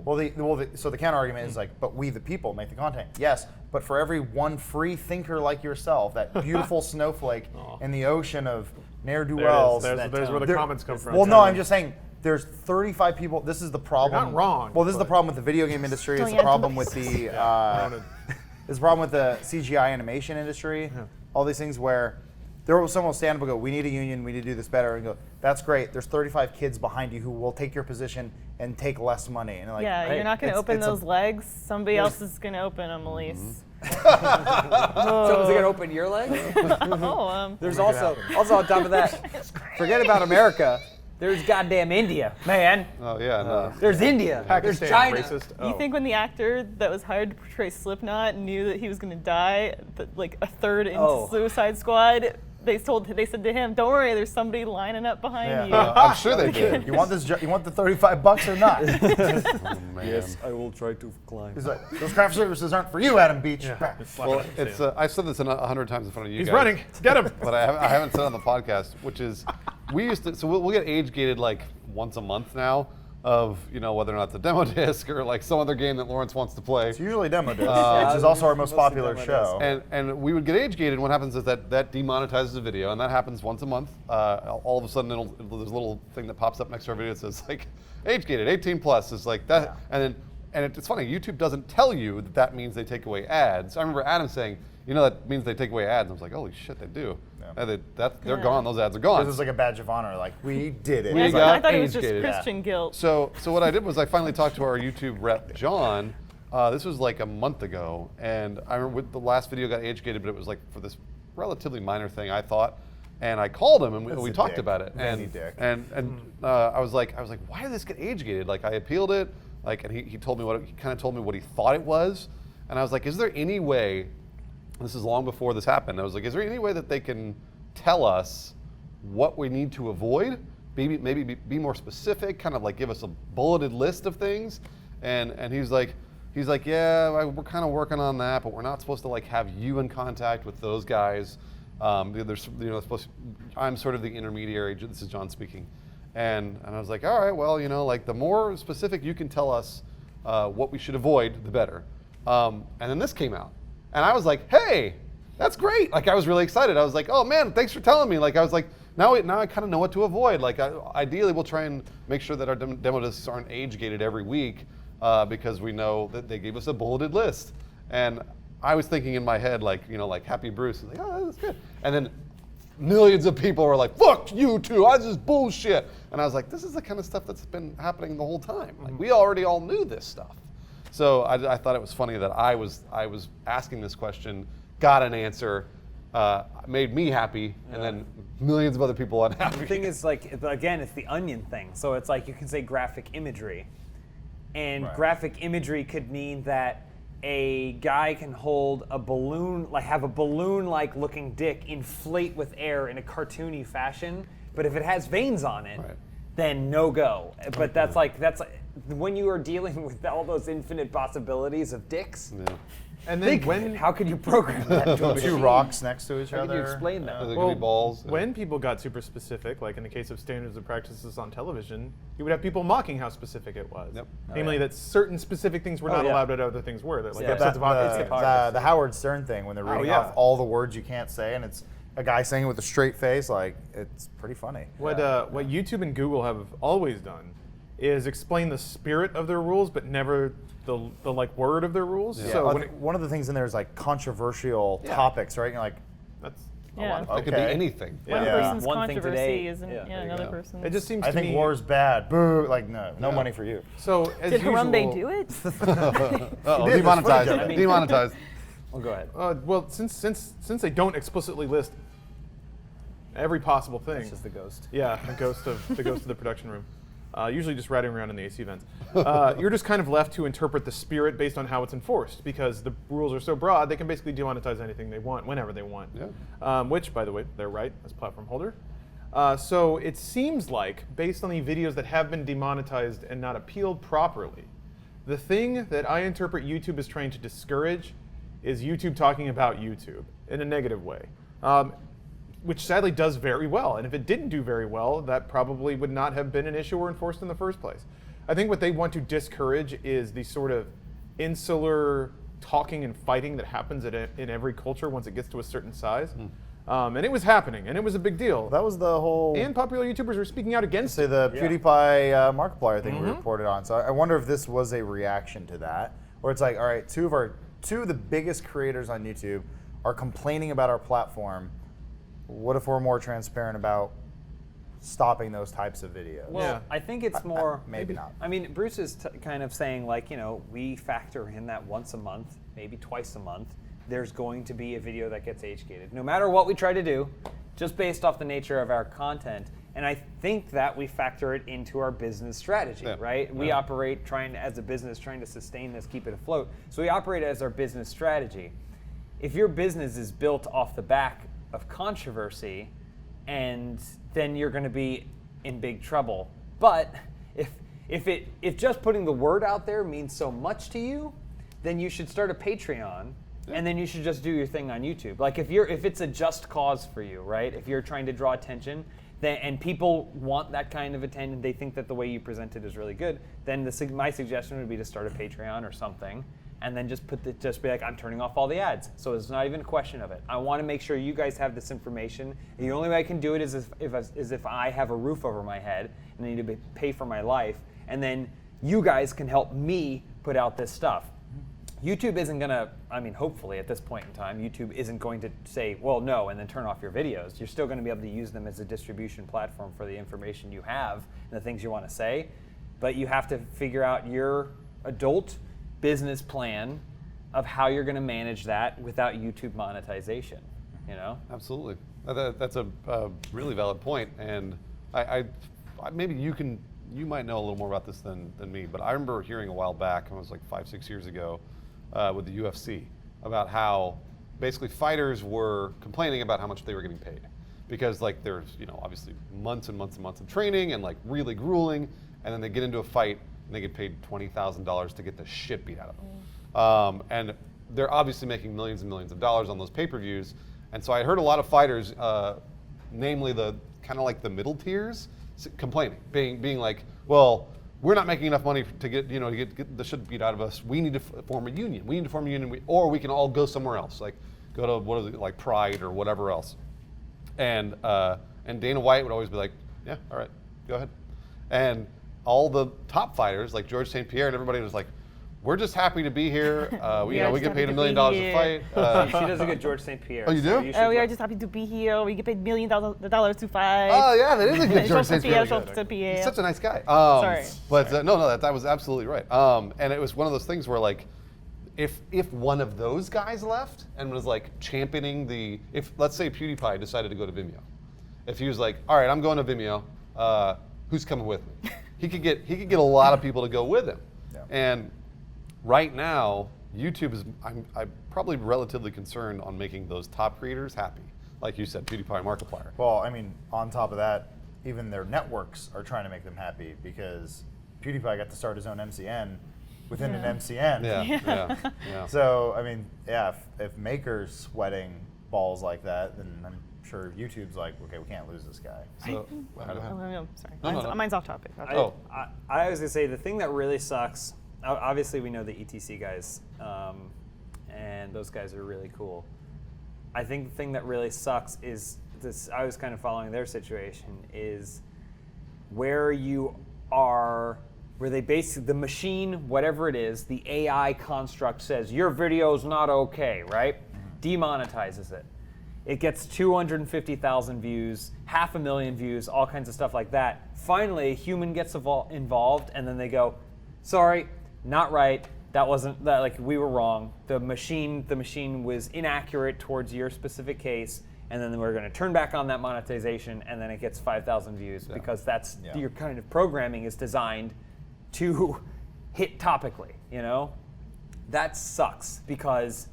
So the counter argument is like, but we the people make the content. Yes, but for every one free thinker like yourself, that beautiful snowflake in the ocean of ne'er-do-wells. There's where the there- comments come from. Well, no, I'm just saying. There's 35 people. This is the problem. not wrong, Well, this is the but- problem with the video game industry. It's the problem with the. There's a problem with the CGI animation industry. All these things where someone will stand up and go, "We need a union. We need to do this better." And go, "That's great. There's 35 kids behind you who will take your position and take less money." And like, Yeah, hey, you're not going to open it's a- those legs. Somebody else is going to open them, Elise. Someone's gonna open your leg. There's also on top of that, forget about America. There's goddamn India, man. Oh yeah, no. There's India. Pakistan, There's China. racist. You Oh. think when the actor that was hired to portray Slipknot knew that he was going to die, like a third into Oh. Suicide Squad, they said to him, "Don't worry, there's somebody lining up behind you." I'm sure they did. You want this? You want the $35 or not? Oh, man. I will try to climb. He's like, those craft services aren't for you, Adam Beach. Well, it's I've said this 100 times in front of you He's guys. running. Get him. But I haven't said it on the podcast, which is we used to. So we'll get age gated like once a month now of whether or not it's a demo disc or like some other game that Lawrence wants to play. It's usually Demo Disc, which is also our most mostly popular Demo show. And we would get age gated. What happens is that demonetizes the video, and that happens once a month. All of a sudden, there's a little thing that pops up next to our video that says like age gated, 18 plus. It's like that, and it's funny. YouTube doesn't tell you that means they take away ads. I remember Adam saying, that means they take away ads. I was like, holy shit, they do. Yeah. They're gone. Those ads are gone. This is like a badge of honor. Like, we did it. We I It's thought- got I thought it was just age-gated. Christian guilt. So what I did was I finally talked to our YouTube rep, John. This was like a month ago, and I remember the last video got age gated, but it was like for this relatively minor thing, I thought. And I called him, and That's we a talked dick. about it. Vanny dick. And I was like, why did this get age gated? Like I appealed it, and he told me he kind of told me what he thought it was, and I was like, is there any way? This is long before this happened. I was like, is there any way that they can tell us what we need to avoid? Maybe be more specific, kind of like give us a bulleted list of things. And he's like, yeah, we're kind of working on that, but we're not supposed to like have you in contact with those guys. There's I'm sort of the intermediary. This is John speaking, and I was like, all right, well, like the more specific you can tell us what we should avoid, the better. And then this came out, and I was like, hey, that's great. Like I was really excited. I was like, oh man, thanks for telling me. Like I was like, now I kind of know what to avoid. Like ideally, we'll try and make sure that our demo discs aren't age gated every week because we know that they gave us a bulleted list. And I was thinking in my head, like Happy Bruce, like, oh, that's good. And then millions of people were like, fuck you too, this is bullshit. And I was like, this is the kind of stuff that's been happening the whole time. Like we already all knew this stuff. So I thought it was funny that I was asking this question, got an answer, made me happy, and then millions of other people unhappy. The thing is, like, again, it's the onion thing. So it's like you can say graphic imagery. And graphic imagery could mean that a guy can hold a balloon, like have a balloon-like looking dick inflate with air in a cartoony fashion. But if it has veins on it, then no go. But that's when you are dealing with all those infinite possibilities of dicks. Yeah. And then How could you program that to a Two machine? rocks next to each How other. could you explain that? There could be balls. when people got super specific, like in the case of standards and practices on television, you would have people mocking how specific it was. Yep. Namely, that certain specific things were not yeah. allowed, but other things were. That, like, Yeah, that sense of hypocrisy. The Howard Stern thing when they're reading yeah. off all the words you can't say, and it's a guy saying it with a straight face. Like, it's pretty funny. What YouTube and Google have always done is explain the spirit of their rules, but never the like word of their rules. Yeah. So One of the things in there is like controversial topics, right? You're like, that's Yeah. It could be anything. One Yeah. person's One thing controversy today. isn't Yeah, there you another go. person's. it just seems I to think me. war's bad. Boo! Like no money for you. So as Did usual, Harambe do it? Oh, did, demonetized. that's funny. Demonetized. Well, go ahead. Well, since they don't explicitly list every possible thing, It's just the ghost. yeah, the ghost of the production room, usually just riding around in the AC vents. You're just kind of left to interpret the spirit based on how it's enforced, because the rules are so broad they can basically demonetize anything they want whenever they want. Yeah. Which, by the way, they're right as platform holder. So it seems like, based on the videos that have been demonetized and not appealed properly, the thing that I interpret YouTube is trying to discourage is YouTube talking about YouTube in a negative way, which sadly does very well. And if it didn't do very well, that probably would not have been an issue or enforced in the first place. I think what they want to discourage is the sort of insular talking and fighting that happens in every culture once it gets to a certain size. And it was happening, and it was a big deal. That was the whole. And popular YouTubers were speaking out against say it. the PewDiePie Markiplier thing we reported on. So I wonder if this was a reaction to that, where it's like, all right, two of the biggest creators on YouTube are complaining about our platform. What if we're more transparent about stopping those types of videos? Well, Yeah. I think it's more. maybe not. I mean, Bruce is kind of saying, like, we factor in that once a month, maybe twice a month, there's going to be a video that gets age-gated. No matter what we try to do, just based off the nature of our content. And I think that we factor it into our business strategy, right? We operate as a business, trying to sustain this, keep it afloat. So we operate as our business strategy. If your business is built off the back of controversy, and then you're going to be in big trouble. But if just putting the word out there means so much to you, then you should start a Patreon, and then you should just do your thing on YouTube. Like if it's a just cause for you, right? If you're trying to draw attention, and people want that kind of attention, they think that the way you present it is really good, then my suggestion would be to start a Patreon or something, and then just be like, I'm turning off all the ads. So it's not even a question of it. I want to make sure you guys have this information. And the only way I can do it is if I have a roof over my head and I need to pay for my life, and then you guys can help me put out this stuff. YouTube isn't going to, hopefully at this point in time, YouTube isn't going to say, well, no, and then turn off your videos. You're still going to be able to use them as a distribution platform for the information you have and the things you want to say. But you have to figure out your adult business plan of how you're going to manage that without YouTube monetization, Absolutely. That's a really valid point. And I maybe you might know a little more about this than me, but I remember hearing a while back, it was like 5-6 years ago, with the UFC, about how basically fighters were complaining about how much they were getting paid. Because like there's, obviously months and months and months of training and like really grueling, and then they get into a fight and they get paid $20,000 to get the shit beat out of them. And they're obviously making millions and millions of dollars on those pay-per-views. And so I heard a lot of fighters, namely the kind of like the middle tiers, complaining, being like, well, we're not making enough money to get the shit beat out of us. We need to form a union. We need to form a union, or we can all go somewhere else, like go to like Pride or whatever else. And Dana White would always be like, yeah, all right, go ahead. And all the top fighters, like George St. Pierre and everybody, was like, we're just happy to be here. We get paid $1 million a fight. She does a good George St. Pierre. Oh, you do? We are just happy to be here. We get paid $1 million to fight. Oh yeah, that is a good George St. Pierre. Pierre. He's such a nice guy. Sorry. But no, that was absolutely right. And it was one of those things where like, if one of those guys left and was like championing if let's say PewDiePie decided to go to Vimeo, if he was like, all right, I'm going to Vimeo, who's coming with me? He could get a lot of people to go with him. Yeah. And right now, YouTube is I'm probably relatively concerned on making those top creators happy, like you said, PewDiePie and Markiplier. Well, on top of that, even their networks are trying to make them happy because PewDiePie got to start his own MCN within an MCN. Yeah. So, if Maker's sweating balls like that, then I'm sure YouTube's like, okay, we can't lose this guy. So, No, sorry. No. Mine's off topic. I was going to say the thing that really sucks, obviously we know the ETC guys, and those guys are really cool. I think the thing that really sucks is this, I was kind of following their situation, is where you are where they basically, the machine, whatever it is, the AI construct says, your video's not okay, right? Demonetizes it. It gets 250,000 views, 500,000 views, all kinds of stuff like that. Finally, a human gets involved, and then they go, sorry, not right. That wasn't that. Like, we were wrong. The machine was inaccurate towards your specific case, and then we're going to turn back on that monetization, and then it gets 5,000 views because that's your kind of programming is designed to hit topically. You know, that sucks because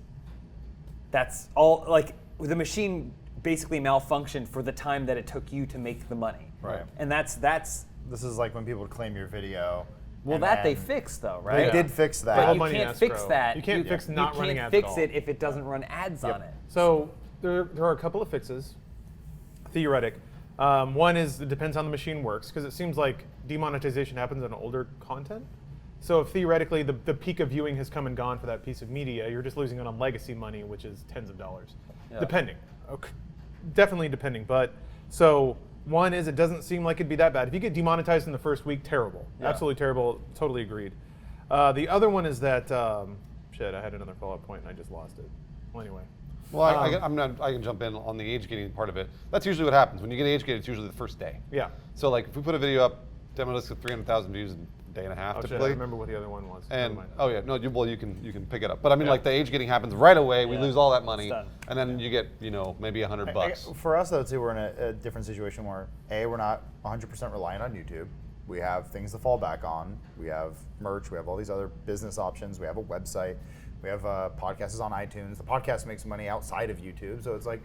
that's all like. The machine basically malfunctioned for the time that it took you to make the money. Right. And that's This is like when people would claim your video. well, and that they then fixed though, They right? did fix that. All You money in can't fix escrow. that. You can't fix not running ads You at can't all. fix it if it doesn't run ads on it. So there are a couple of fixes, theoretic. One is it depends on the machine works, because it seems like demonetization happens on older content. So if theoretically the peak of viewing has come and gone for that piece of media, you're just losing it on legacy money, which is tens of dollars, depending. Okay. Definitely depending. But so one is it doesn't seem like it'd be that bad. If you get demonetized in the first week, terrible. Absolutely terrible. Totally agreed. The other one is that, shit, I had another follow-up point and I just lost it. Well, anyway. Well, I can jump in on the age gating part of it. That's usually what happens. When you get age gated, it's usually the first day. Yeah. So like if we put a video up, demo list with 300,000 views in a day and a half Oh, shit, I typically. remember what the other one was. And Never mind. oh yeah, no, you can pick it up. But I mean, like the age gating happens right away. We lose all that money, done. and then you get maybe $100. For us, though, too, we're in a different situation where we're not 100% reliant on YouTube. We have things to fall back on. We have merch. We have all these other business options. We have a website. We have podcasts on iTunes. The podcast makes money outside of YouTube, so it's like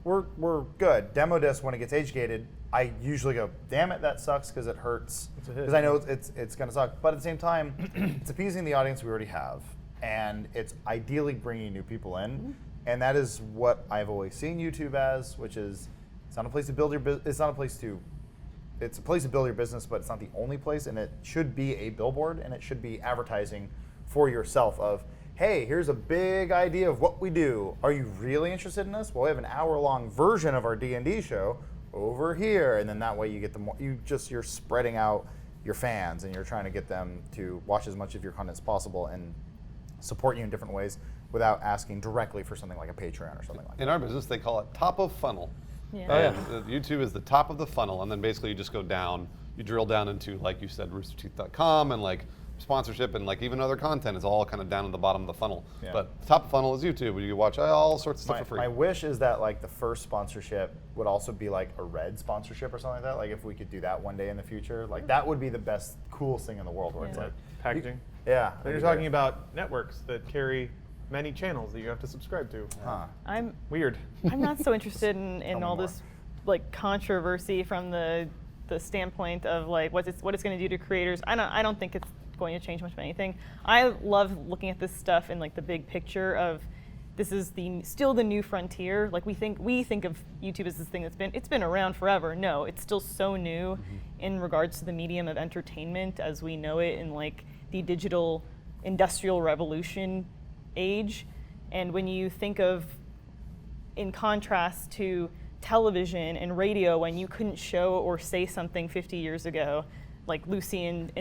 we're good. Demo disc, when it gets age gated, I usually go, damn it, that sucks because it hurts. Because I know it's going to suck. But at the same time, it's appeasing the audience we already have. And it's ideally bringing new people in. And that is what I've always seen YouTube as, which is it's not a place to build your business. It's not a place to, it's a place to build your business, but it's not the only place. And it should be a billboard, and it should be advertising for yourself of, hey, here's a big idea of what we do. Are you really interested in this? Well, we have an hour-long version of our D&D show over here, and then that way you get the more, you're spreading out your fans, and you're trying to get them to watch as much of your content as possible and support you in different ways without asking directly for something like a Patreon or something like that. In our business, they call it top of funnel. Yeah. And YouTube is the top of the funnel, and then basically you just go down. You drill down into, like you said, roosterteeth.com and like sponsorship and like even other content is all kind of down at the bottom of the funnel. Yeah. But the top of the funnel is YouTube, where you can watch all sorts of stuff for free. My wish is that like the first sponsorship would also be like a red sponsorship or something like that. Like if we could do that one day in the future, like that would be the best, coolest thing in the world. Where it's like Packaging. yeah. Then you're talking about networks that carry many channels that you have to subscribe to. I'm Weird. not so interested in me all more. this like controversy from the standpoint of like what it's going to do to creators. I don't think it's going to change much of anything. I love looking at this stuff in like the big picture of this is still the new frontier. Like we think of YouTube as this thing it's been around forever. No, it's still so new in regards to the medium of entertainment as we know it in like the digital industrial revolution age. And when you think of, in contrast to television and radio, when you couldn't show or say something 50 years ago, like Lucy and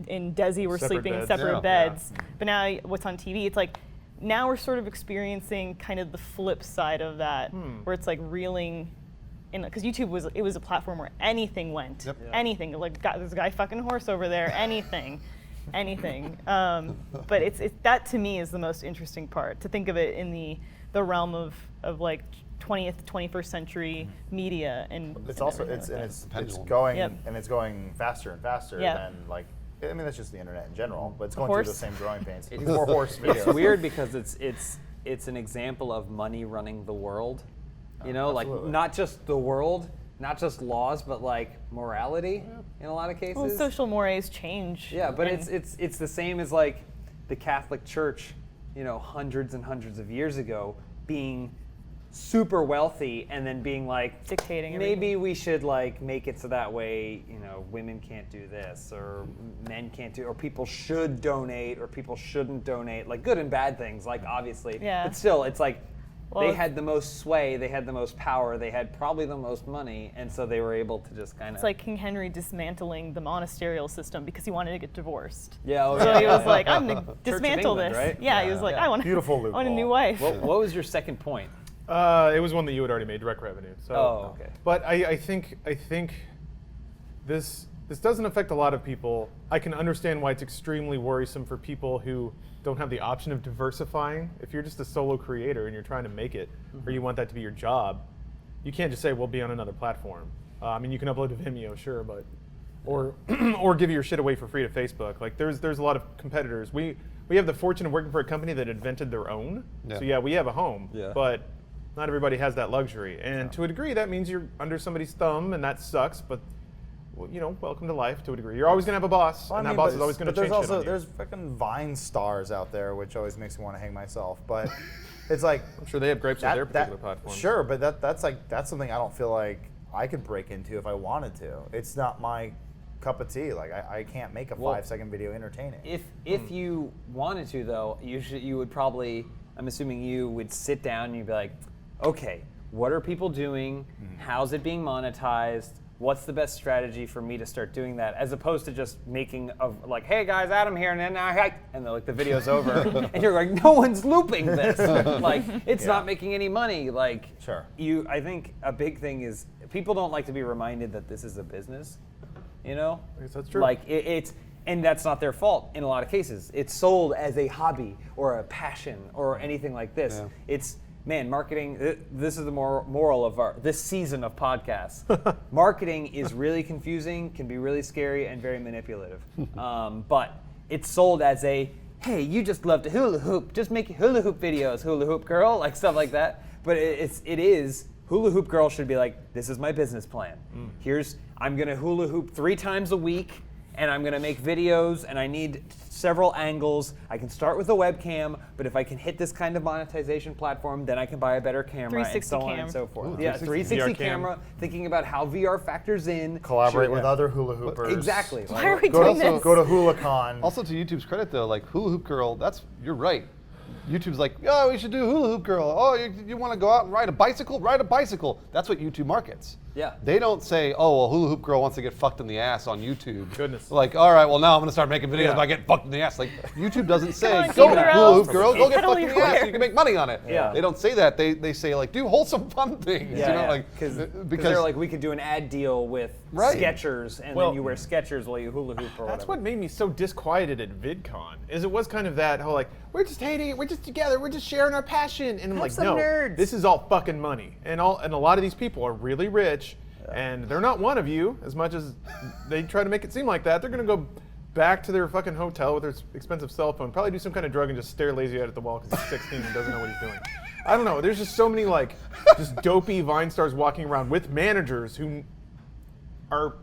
Desi were Separate sleeping in beds. separate Yeah. beds. But now what's on TV, it's like, now we're sort of experiencing kind of the flip side of that, where it's like reeling in, because YouTube was a platform where anything went. Yep. Yeah. Anything, like there's a guy fucking horse over there, anything. Anything. But it's that to me is the most interesting part, to think of it in the realm of like 20th, 21st century media and It's and also everything it's like and that. it's Pendulum. going Yep. and it's going faster and faster Yeah. than like I mean that's just the internet in general, but it's going Horse. through the same growing pains. It's- More horse videos. It's weird because it's an example of money running the world. You know, like absolutely. not just the world, not just laws, but like morality in a lot of cases. Well, social mores change. Yeah, but and- it's the same as like the Catholic Church, you know, hundreds and hundreds of years ago, being super wealthy and then being like Dictating maybe everything. we should like make it so that way, you know, women can't do this or men can't do, or people should donate or people shouldn't donate, like good and bad things, like obviously. Yeah. But still, it's like they had the most sway, they had the most power, they had probably the most money, and so they were able to just kind of. It's like King Henry dismantling the monasterial system because he wanted to get divorced. Yeah. Oh, So yeah, he was yeah. like, I'm gonna dismantle England, this. right? Yeah, he was like, Yeah. I want Beautiful I want a new loophole. wife. What was your second point? It was one that you had already made, direct revenue. So, Oh, okay. But I think this doesn't affect a lot of people. I can understand why it's extremely worrisome for people who don't have the option of diversifying. If you're just a solo creator and you're trying to make it, or you want that to be your job, you can't just say, we'll be on another platform. I mean, you can upload to Vimeo, sure, but or give your shit away for free to Facebook. Like there's a lot of competitors. We have the fortune of working for a company that invented their own. Yeah. So yeah, we have a home, Yeah. but not everybody has that luxury. And to a degree, that means you're under somebody's thumb, and that sucks. But well, you know, welcome to life. To a degree, you're always gonna have a boss, Well, I and mean, that boss but- is always gonna but change there's shit also on you. there's fucking Vine stars out there, which always makes me want to hang myself. But it's like I'm sure they have gripes with their particular platform. Sure, but that's something I don't feel like I could break into if I wanted to. It's not my cup of tea. Like I can't make a Well, 5-second video entertaining. If you wanted to, though, you would probably, I'm assuming you would sit down and you'd be like, okay, what are people doing? How's it being monetized? What's the best strategy for me to start doing that, as opposed to just making like, hey guys, Adam here, and then and then like the video's over, and you're like, no one's looping this, like it's not making any money. Like, Sure. I think a big thing is people don't like to be reminded that this is a business, you know? I guess that's true. Like it's, and that's not their fault in a lot of cases. It's sold as a hobby or a passion or anything like this. Yeah. It's, man, marketing, this is the moral of this season of podcasts. Marketing is really confusing, can be really scary, and very manipulative. But it's sold as a, hey, you just love to hula hoop, just make hula hoop videos, hula hoop girl, like stuff like that. But it is, hula hoop girl should be like, this is my business plan. I'm gonna hula hoop 3 times a week, and I'm gonna make videos, and I need several angles. I can start with a webcam, but if I can hit this kind of monetization platform, then I can buy a better camera, and 360 so on cam. and so forth. Ooh, Yeah, 360 360 VR cam. camera, thinking about how VR factors in. Collaborate Sure, with yeah. other hula hoopers. Exactly. Why are we Go doing also- this? Go to HulaCon. Also, to YouTube's credit, though, like Hula Hoop Girl, you're right. YouTube's like, oh, we should do Hula Hoop Girl. Oh, you want to go out and ride a bicycle? Ride a bicycle. That's what YouTube markets. Yeah. They don't say, oh, well, Hula Hoop Girl wants to get fucked in the ass on YouTube. Goodness. Like, all right, well, now I'm going to start making videos Yeah. about getting fucked in the ass. Like, YouTube doesn't say, on, go keep it Hula Hoop real. Girl, go get Pedal fucked in the your ass so way. you can make money on it. Yeah. They don't say that. They say, like, do wholesome fun things. Yeah, you know, yeah. like, Because they're like, we could do an ad deal with Right. Skechers, and Well, then you wear Skechers while you hula hoop or That's whatever. what made me so disquieted at VidCon. Is it was kind of that whole like, we're just hating it, we're just together, we're just sharing our passion, and I'm like, some no, nerds. this is all fucking money, and a lot of these people are really rich, and they're not one of you. As much as they try to make it seem like that, they're gonna go back to their fucking hotel with their expensive cell phone, probably do some kind of drug and just stare lazy at the wall because he's 16 and doesn't know what he's doing. I don't know. There's just so many like just dopey Vine stars walking around with managers who are,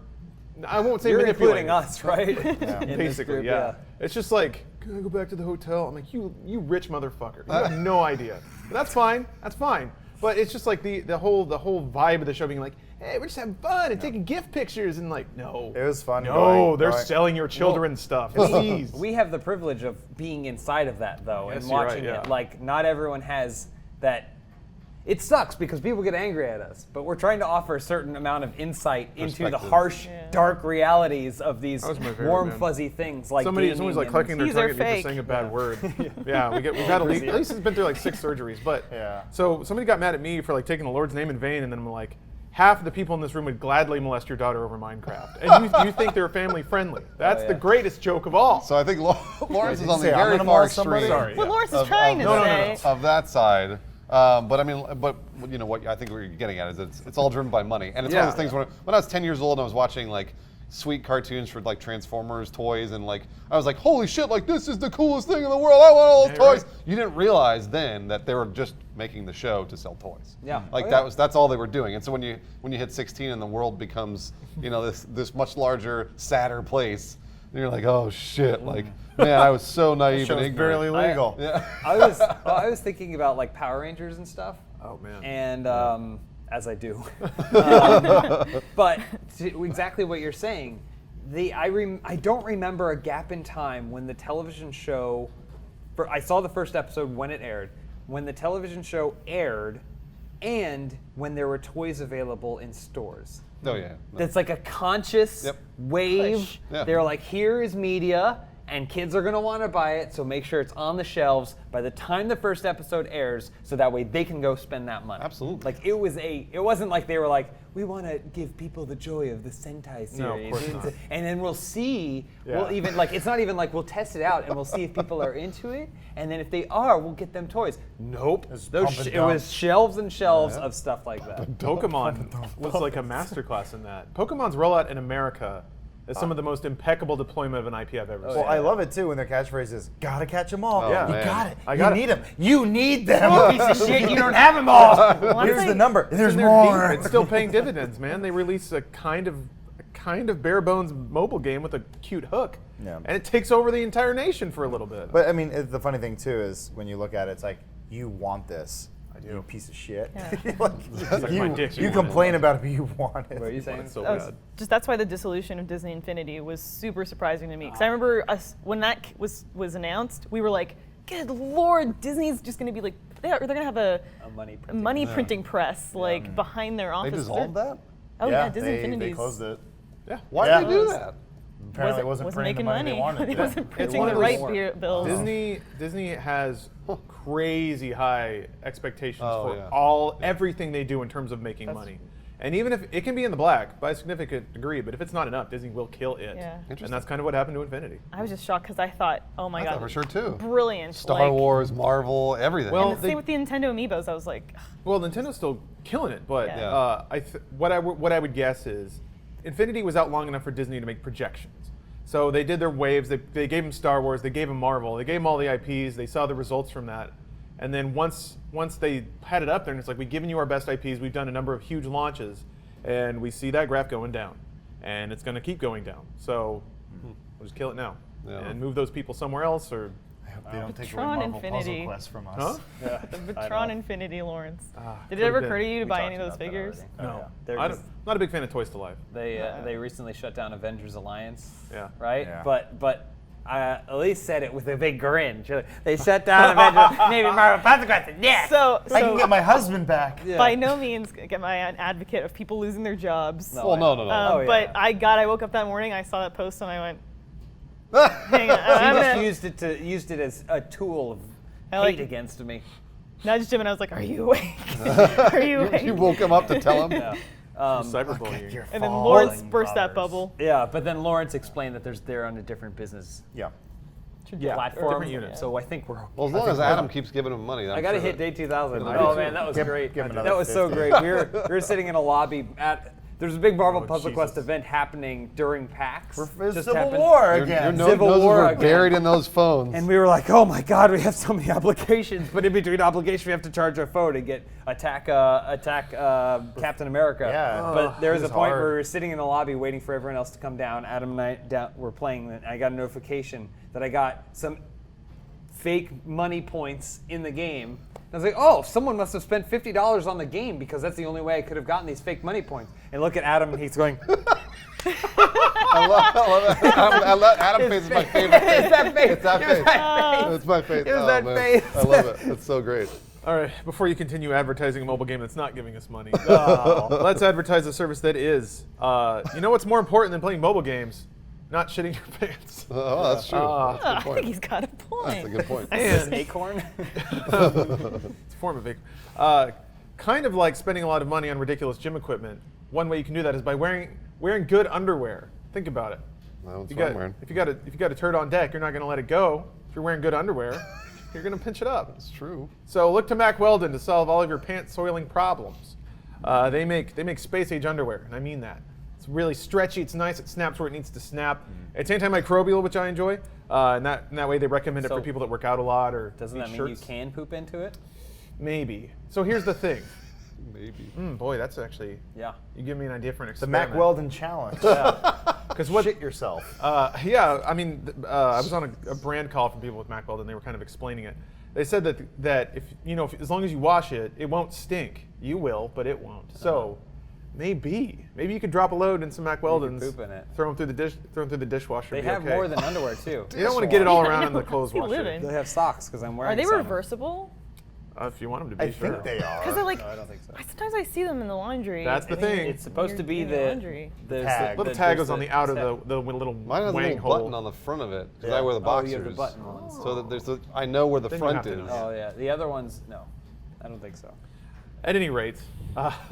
I won't say You're manipulating including us, right? In this basically, group, yeah. It's just like, can I go back to the hotel? I'm like, you rich motherfucker. You have no idea. But that's fine. That's fine. But it's just like the whole vibe of the show being like, hey, we're just having fun and taking gift pictures, and like, no. It was fun. No, they're going- selling your children stuff. Please. We have the privilege of being inside of that, though, Yes, and you're right, watching yeah. it. Like, not everyone has that. It sucks because people get angry at us, but we're trying to offer a certain amount of insight into the Perspective. harsh, Yeah. dark realities of these That was my favorite, warm, man. fuzzy things like Somebody's gaming like and- clucking their These tongue are at me for fake. saying a bad word. Yeah, we've had at least it's been through like 6 surgeries. But Yeah. so somebody got mad at me for like taking the Lord's name in vain, and then I'm like, half of the people in this room would gladly molest your daughter over Minecraft, and you think they're family friendly. That's yeah. the greatest joke of all. So I think Lawrence Did is you on the say I'm very gonna far molest somebody? extreme. Sorry. What Yeah. Lawrence is trying to say. Of that side. But I mean, but you know what I think what you're getting at is it's all driven by money, and it's one Yeah. of those things when I was 10 years old and I was watching like sweet cartoons for like Transformers toys, and like I was like, holy shit, like this is the coolest thing in the world. I want all those Yeah, you're toys. right. You didn't realize then that they were just making the show to sell toys. Yeah. Like Oh, yeah. that's all they were doing. And so when you hit 16 and the world becomes this much larger, sadder place, and you're like, oh shit, like man, I was so naive and Show's ignorant. barely legal. Yeah. I was thinking about like Power Rangers and stuff. Oh man. And as I do, but exactly what you're saying. I don't remember a gap in time when the television show. I saw the first episode when it aired, when the television show aired and when there were toys available in stores. Oh yeah. No. That's like a conscious wave. Push. Yeah. They're like, here is media, and kids are going to want to buy it, so make sure it's on the shelves by the time the first episode airs, so that way they can go spend that money. Absolutely. Like it wasn't like they were like, we want to give people the joy of the Sentai series. No, of course not. And then we'll see, Yeah. we'll even, like, it's not even like we'll test it out and we'll see if people are into it, and then if they are, we'll get them toys. Nope. It was shelves and shelves of stuff like that. Pokemon was like a masterclass in that. Pokemon's rollout in America is some of the most impeccable deployment of an IP I've ever seen. Well, I love it too when their catchphrase is "Gotta catch them all." Oh, Yeah. You man. got it. I got you it. need them. You need them. You piece of shit, you don't have them all. Well, Here's that's the like- number. There's in their more. deep. It's still paying dividends, man. They release a kind of bare bones mobile game with a cute hook, Yeah. and it takes over the entire nation for a little bit. But I mean, the funny thing too is when you look at it, it's like you want this. I do. You piece of shit. Yeah. like my dick, you you want complain about it, but you want it. What are you saying? It's so That was bad. that's why the dissolution of Disney Infinity was super surprising to me. Because I remember us when that was announced, we were like, "Good Lord, Disney's just going to be like they're going to have a money printing press like behind their They office." dissolved that? Oh yeah, Disney they Infinity's closed it. Yeah. Why Yeah. did they do that? Apparently, it wasn't bringing making the money they wanted. It wasn't printing one the of right those- bills. Disney has crazy high expectations Oh, for yeah. everything they do in terms of making money. And even if it can be in the black by a significant degree, but if it's not enough, Disney will kill it. Yeah. And that's kind of what happened to Infinity. I was just shocked because I thought, oh my I god, thought for sure too. brilliant. Star like, Wars, Marvel, everything. Well, And the same with the Nintendo Amiibos. I was like, Well, Nintendo's still killing it, but Yeah. what I would guess is Infinity was out long enough for Disney to make projections. So they did their waves. They gave them Star Wars. They gave them Marvel. They gave them all the IPs. They saw the results from that. And then once they had it up there, and it's like, we've given you our best IPs. We've done a number of huge launches, and we see that graph going down, and it's going to keep going down. So we'll just kill it now and move those people somewhere else, or I hope they don't take away Tron Marvel Infinity. Puzzle Quest from us. huh? the Tron Infinity, Lawrence. Did it could've ever been. occur to you to We buy talked any of those about that figures? already. No, They're I'm just- not a big fan of Toys to Life. They recently shut down Avengers Alliance. Yeah. Right. Yeah. But Elise said it with a big grin. She- They shut down Avengers. Maybe Marvel Puzzle Quest. Yeah. So I can get my husband back. by no means am I an advocate of people losing their jobs. No. well, no. Oh, yeah. But I woke up that morning, I saw that post, and I went, hang on. She I'm just gonna used it as a tool of I like- hate against me. nudged him, and I was like, "Are you awake? Are you awake?" You woke him up to tell him? Yeah. Cyberbullying. And then Falling Lawrence burst that brothers. bubble. Yeah, but then Lawrence explained that they're on a different business Yeah. platform. different unit. So I think we're. Well, as long as Adam keeps giving him money, I gotta hit day 2000. It'll Oh be- man, that was Give- great. give him another That was so 50. great. We were sitting in a lobby at. There's a big Marvel Oh, Puzzle Quest Jesus. event happening during PAX. It's Just Civil happened. War Your again. Civil noses War were again. buried in those phones. And we were like, oh my God, we have so many obligations. But in between obligations, we have to charge our phone to get attack Captain America. Yeah. But there was a It was point hard. where we were sitting in the lobby waiting for everyone else to come down. Adam and I were playing, and I got a notification that I got some fake money points in the game. I was like, oh, someone must have spent $50 on the game because that's the only way I could have gotten these fake money points. And look at Adam, and he's going, I love that. Adam face is my favorite face. it's that face. It's that It was face. that face. It's my face. It was Oh, that man. face. I love it. It's so great. All right, before you continue advertising a mobile game that's not giving us money, let's advertise a service that is. You know what's more important than playing mobile games? Not shitting your pants. Oh, that's true. That's a I good think point. he's got a point. That's a good point. And Acorn? it's a form of kind of like spending a lot of money on ridiculous gym equipment. One way you can do that is by wearing good underwear. Think about it. That's You what I'm got, wearing. if you got a turd on deck, you're not going to let it go. If you're wearing good underwear, you're going to pinch it up. It's true. So look to Mac Weldon to solve all of your pants soiling problems. They make space age underwear, and I mean that. It's really stretchy. It's nice. It snaps where it needs to snap. It's antimicrobial, which I enjoy. And that way they recommend it So for people that work out a lot or Doesn't need that mean shirts. you can poop into it? Maybe. So here's the thing. Maybe. Boy, that's actually Yeah. you give me an idea for an The experiment. Mac Weldon challenge. Because what? Shit yourself. Yeah, I mean, I was on a brand call from people with Mac Weldon. They were kind of explaining it. They said that if as long as you wash it, it won't stink. You will, but it won't. So maybe you could drop a load in some Mac Weldons, poop in it. throw them through the dishwasher. They be have okay. more than underwear too. You don't want to get it all Yeah, around I in the know. clothes How's he washer. living? They have socks because I'm wearing Are they some. reversible? If you want them to be, I sure. think they are. Because they're like, No, I don't think so. sometimes I see them in the laundry. That's the I mean, thing. It's supposed to be in your the laundry. tag. Little tag there's goes on the out of the little Mine has a wang little hole. button on the front of it because Yeah. I wear the Oh, boxers. you have the button ones. So that there's I know where the Then you front have to is. know. Oh yeah, the other ones, no, I don't think so. At any rate,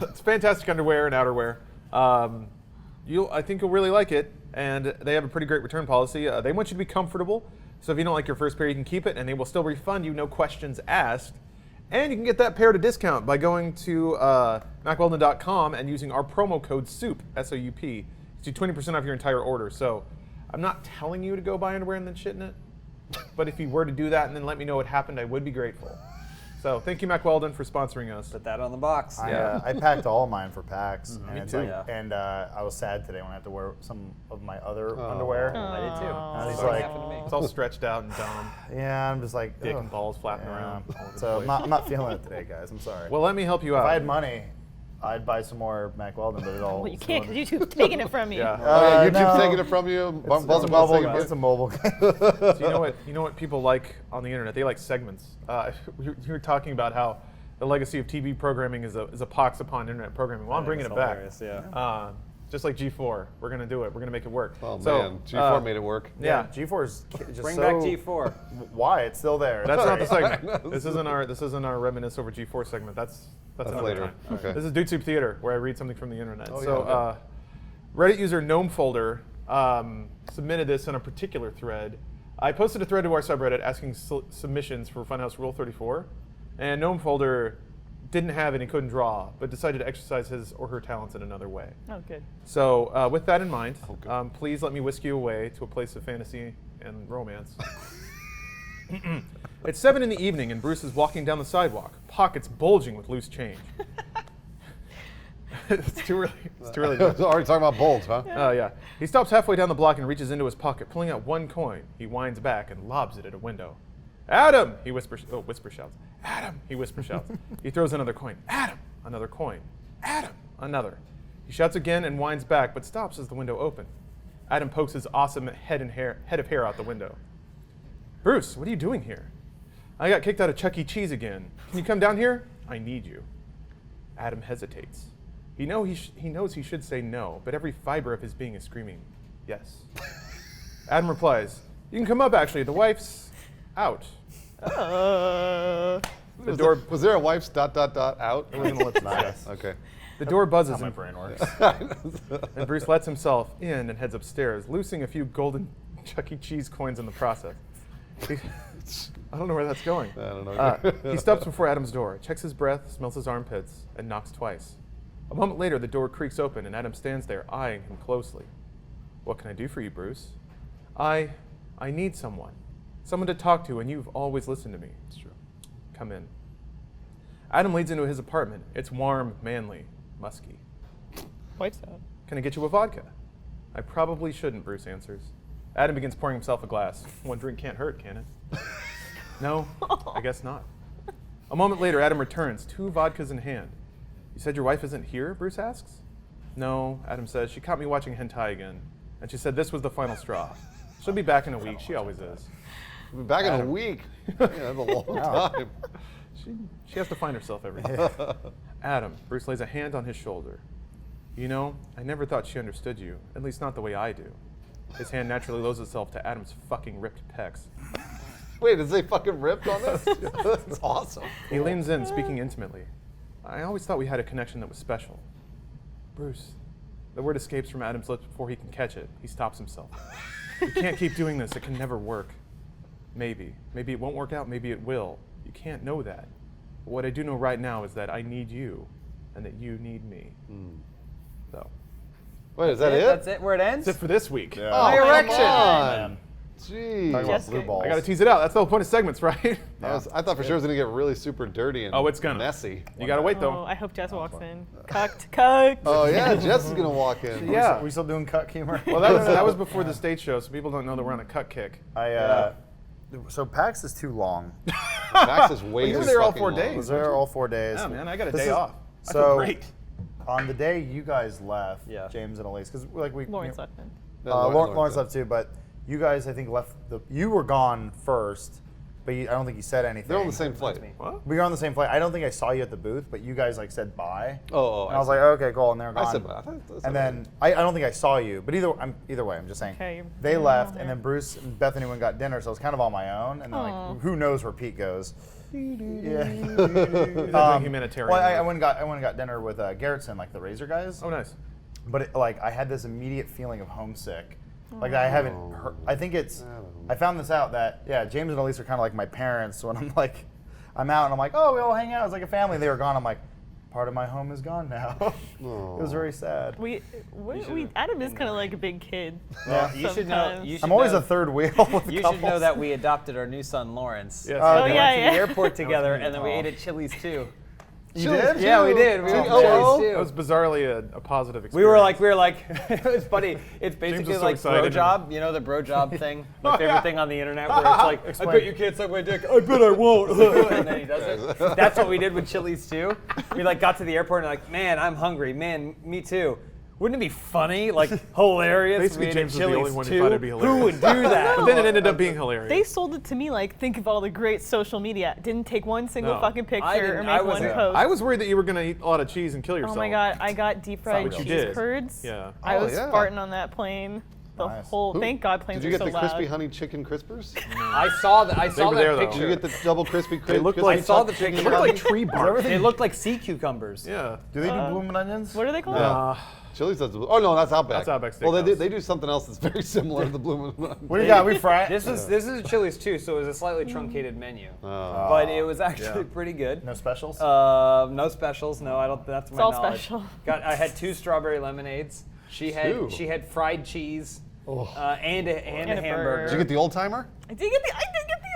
it's fantastic underwear and outerwear. I think you'll really like it, and they have a pretty great return policy. They want you to be comfortable, so if you don't like your first pair, you can keep it, and they will still refund you, no questions asked. And you can get that pair at a discount by going to MacWeldon.com and using our promo code SOUP, S-O-U-P. It's you 20% off your entire order. So I'm not telling you to go buy underwear and then shit in it, but if you were to do that and then let me know what happened, I would be grateful. So thank you, Mac Weldon, for sponsoring us. Put that on the box. I packed all of mine for PAX, and Me it's too. like, Yeah. and I was sad today when I had to wear some of my other underwear. I did too. And he's Sorry, like, happened to me. It's all stretched out and dumb. yeah, I'm just like, Dick ugh. and balls flapping Yeah. around all over the So place. I'm not feeling it today, guys. I'm sorry. Well, let me help you out. if I had money, I'd buy some more Mac Weldon, but it all. Well, you can't because YouTube's taking it from you. Yeah. Oh yeah, YouTube's no. taking it from you. It's, Buzzing a Buzz mobile, taking it it's a mobile game. So you know what people like on the internet? They like segments. You were talking about how the legacy of TV programming is a pox upon internet programming. Well, I'm bringing it back. Yeah. Just like G4, we're gonna do it. We're gonna make it work. Oh So, man, G4 made it work. Yeah. G4's just Bring so, back G4. Why? It's still there. That's It's not the great. segment. This isn't our reminisce over G4 segment. That's another later. time. Okay. This is DudeSoup Theater, where I read something from the internet. Oh, So yeah, Reddit user Gnome Folder submitted this in a particular thread. I posted a thread to our subreddit asking submissions for Funhaus Rule 34, and Gnome Folder didn't have any, couldn't draw, but decided to exercise his or her talents in another way. Oh, good. So with that in mind, good. please let me whisk you away to a place of fantasy and romance. It's 7 in the evening, and Bruce is walking down the sidewalk, pockets bulging with loose change. It's too early. It's too early. Already talking about bolts, huh? Yeah. He stops halfway down the block and reaches into his pocket, pulling out one coin. He winds back and lobs it at a window. Adam! He whispers. Oh, whisper shouts. Adam! He whisper shouts. He throws another coin. Adam! Another coin. Adam! Another. He shouts again and winds back, but stops as the window opens. Adam pokes his awesome head of hair out the window. Bruce, what are you doing here? I got kicked out of Chuck E. Cheese again. Can you come down here? I need you. Adam hesitates. He knows he should say no, but every fiber of his being is screaming, yes. Adam replies, you can come up actually, the wife's out. The door, Was there a wife's ... out? it was an ellipsis, Nice. yes. Okay. The door buzzes How my and, brain works. and Bruce lets himself in and heads upstairs, loosing a few golden Chuck E. Cheese coins in the process. I don't know where that's going. I don't know. He stops before Adam's door, checks his breath, smells his armpits, and knocks twice. A moment later, the door creaks open and Adam stands there, eyeing him closely. What can I do for you, Bruce? I need someone. Someone to talk to, and you've always listened to me. It's true. Come in. Adam leads into his apartment. It's warm, manly, musky. Wife's out. Can I get you a vodka? I probably shouldn't, Bruce answers. Adam begins pouring himself a glass. One drink can't hurt, can it? No, I guess not. A moment later, Adam returns, 2 vodkas in hand. You said your wife isn't here, Bruce asks. No, Adam says. She caught me watching hentai again, and she said this was the final straw. She'll be back in a week. She always is. We'll be back in a Adam. week. Yeah, that's a long time. She has to find herself every day. Adam, Bruce lays a hand on his shoulder. You know, I never thought she understood you, at least not the way I do. His hand naturally loads itself to Adam's fucking ripped pecs. Wait, is they fucking ripped on this? That's awesome. He leans in, speaking intimately. I always thought we had a connection that was special. Bruce. The word escapes from Adam's lips before he can catch it. He stops himself. You can't keep doing this. It can never work. Maybe. Maybe it won't work out. Maybe it will. You can't know that. But what I do know right now is that I need you and that you need me. So, Wait, is that it? That's it. Where it ends. that's it for this week. Yeah. Oh, My come erection. on. Jeez. Talking about Just blue kidding. balls. I got to tease it out. That's the whole point of segments, right? I thought for sure it was going to get really super dirty and Oh, it's gonna. messy. You got to wait, Oh, though. I hope Jess walks in. Cucked. Oh, yeah, Jess is going to walk in. Yeah. We still doing cut humor? Well, that was before the stage show, so people don't know that we're on a cut kick. So PAX is too long. Max is way you were too there all fucking 4 long. days. I was there all 4 days. Yeah, man, I got a This day is- off. I so- feel great. On the day you guys left, Yeah. James and Elise, because like we Lawrence left in. No, Lawrence left too, but you guys I think left you were gone first, but I don't think you said anything. They're on the same flight. What? We were on the same flight. I don't think I saw you at the booth, but you guys like said bye. Oh, And I was like, okay, cool, and they were gone. I said bye. I thought And then I don't think I saw you, but either way, I'm just saying. Okay, They you're left, there. and then Bruce and Bethany went and got dinner, so I was kind of on my own. And then Aw. like, who knows where Pete goes? Yeah. Doing humanitarian Well, I work. went and got dinner with Garrettson, like the Razer guys. Oh, nice. But I had this immediate feeling of homesick. Like I haven't heard, I think it's, I found this out that, James and Elise are kind of like my parents when I'm like, I'm out and I'm like, oh, we all hang out. It's like a family. They were gone. I'm like, part of my home is gone now. It was very sad. Adam is kind of like a big kid. Yeah. You should know. sometimes. You should I'm always know, a third wheel with You couples. should know that we adopted our new son Lawrence. Yes. Oh, We yeah, went to yeah. the airport together, and then we ate at Chili's too. You did? Yeah, we did. We went to Oh, Chili's That was too. bizarrely a positive experience. We were like, it was funny. It's basically so like bro excited. job, you know, the bro job thing, my favorite thing on the internet, where it's like, I Explain. bet you can't suck my dick. I bet I won't. And then he does it. That's what we did with Chili's too. We like got to the airport and like, man, I'm hungry. Man, me too. Wouldn't it be funny, like hilarious? Basically, we ate James at was the Chili's only one who too? thought it'd be Who hilarious. would do that? But then it ended up being hilarious. They sold it to me like, think of all the great social media. Didn't take one single No. fucking picture I or didn't- make I one wasn't- post. I was worried that you were going to eat a lot of cheese and kill yourself. Oh my god, I got deep fried what you cheese did. curds. Yeah. I Oh, was yeah. farting on that plane. The Nice. whole. Thank God planes Did you are get so the crispy loud. honey chicken crispers? I saw that. I saw were that there, though. picture. Did you get the double crispy? They looked crispy like I saw the chicken picture. They looked like nuggets? tree bark. They looked like sea cucumbers. Yeah. Do they do blooming onions? What are they called? Yeah. Chili's does. Oh no, that's Outback. That's Outback Well, Steakhouse. they do something else that's very similar to the Blue Moon. What do you got? We fry it? This is Chili's too, so it was a slightly truncated menu, but it was actually pretty good. No specials? No specials. No, I don't. That's my all knowledge. special. I had 2 strawberry lemonades. She Two? had fried cheese and a And a hamburger. burger. Did you get the old timer? I did get the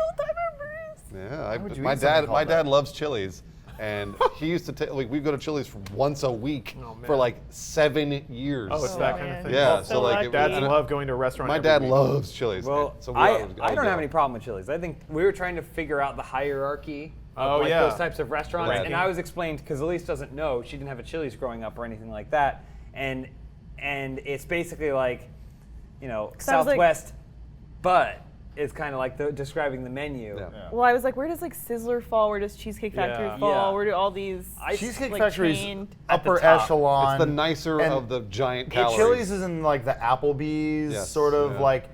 old timer Bruce. Yeah, would you my eat something dad called that? loves Chili's, and he used to take like we go to Chili's for once a week Oh, man. for like 7 years. Oh, it's that kind of thing. Yeah, So so like lucky. Dads and love going to a restaurant. my every dad week. loves Chili's. Well, so I don't have any problem with Chili's. I think we were trying to figure out the hierarchy of Oh, like yeah. those types of restaurants, Right. and I was explained because Elise doesn't know, she didn't have a Chili's growing up or anything like that, and it's basically like, you know, I was like- Southwest, but it's kind of like describing the menu. Yeah. Yeah. Well, I was like, where does like Sizzler fall? Where does Cheesecake Factory Yeah. fall? Yeah. Where do all these Cheesecake like, Factory's chained- at the upper top. echelon. It's the nicer and of the giant Hey, calories. Chili's is in like the Applebee's Yes, sort of yeah. like,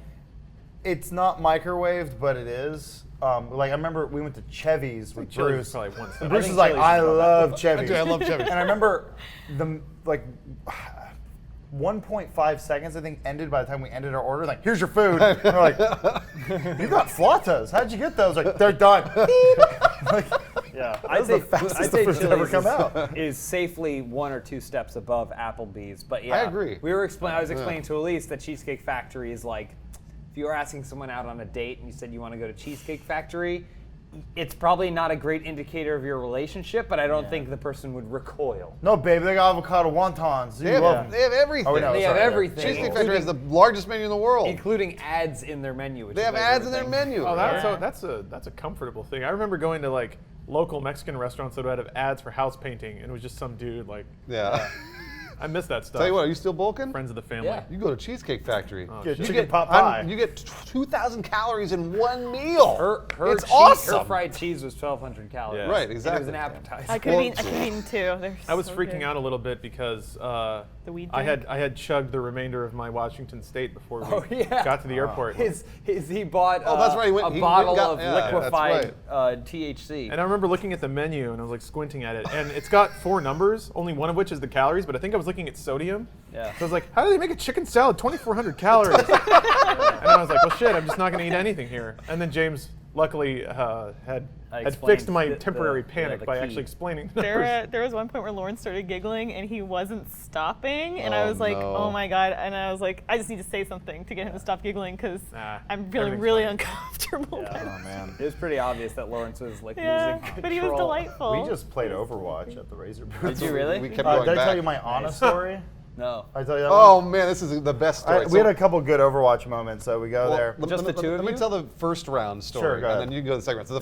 it's not microwaved, but it is. Like I remember we went to Chevy's with Chili's Bruce. is probably one step. And Bruce think is like, Chili's I is about love Chevy's. I love Chevy's. And I remember the like 1.5 seconds I think ended by the time we ended our order. Like, here's your food. And we're like, you got flautas. How'd you get those? Like, they're done. Like, yeah, I'd that's say, the fastest I'd the say food's Chili's ever come out. is safely 1 or 2 steps above Applebee's. But yeah, I agree. I was explaining to Elise that Cheesecake Factory is like, if you were asking someone out on a date and you said you want to go to Cheesecake Factory, it's probably not a great indicator of your relationship, but I don't think the person would recoil. No, baby, they got avocado wontons. You They have, love them. they have everything. Oh, no, They have sorry, yeah. everything. Cheesecake Factory has the largest menu in the world. Including ads in their menu. Which They is have my ads favorite in their thing. menu. Oh, Yeah. that's a comfortable thing. I remember going to like local Mexican restaurants that would have ads for house painting, and it was just some dude like. Yeah. I miss that stuff. Tell you what, are you still bulking? Friends of the family. Yeah. You go to Cheesecake Factory. Get you chicken pot pie. You get 2,000 calories in one meal. Her awesome. fried cheese was 1,200 calories. Yeah. Right, And it was exactly. an appetizer. I could have eaten 2. They're I was so freaking good. out a little bit because The weed I drink? had chugged the remainder of my Washington State before we yeah. got to the airport. He bought Oh, that's right, he went- a he bottle got- of yeah, that's liquefied THC. And I remember looking at the menu and I was like squinting at it, and it's got 4 numbers, only one of which is the calories. But I think I was looking at sodium. Yeah. So I was like, how do they make a chicken salad 2,400 calories? And I was like, well, shit, I'm just not going to eat anything here. And then James, luckily, had explained fixed my the- temporary the- panic the by key. actually explaining the numbers. There was one point where Lauren started giggling and he wasn't stopping, and I Oh, was like, no. "Oh my god!" And I was like, "I just need to say something to get him to stop giggling because Nah, I'm feeling everything's really fine. uncomfortable." Oh man. It was pretty obvious that Lawrence was like Yeah, losing control. but he was delightful. We just played Overwatch at the Razer booth. Did you really? We kept Did going I back. tell you my honest story? No. I tell you that Oh one? man, this is the best story. We had a couple good Overwatch moments, so we go Well, there. Just the two of Let me you? tell the first round story, Sure, go and ahead. then you can go to the second round. So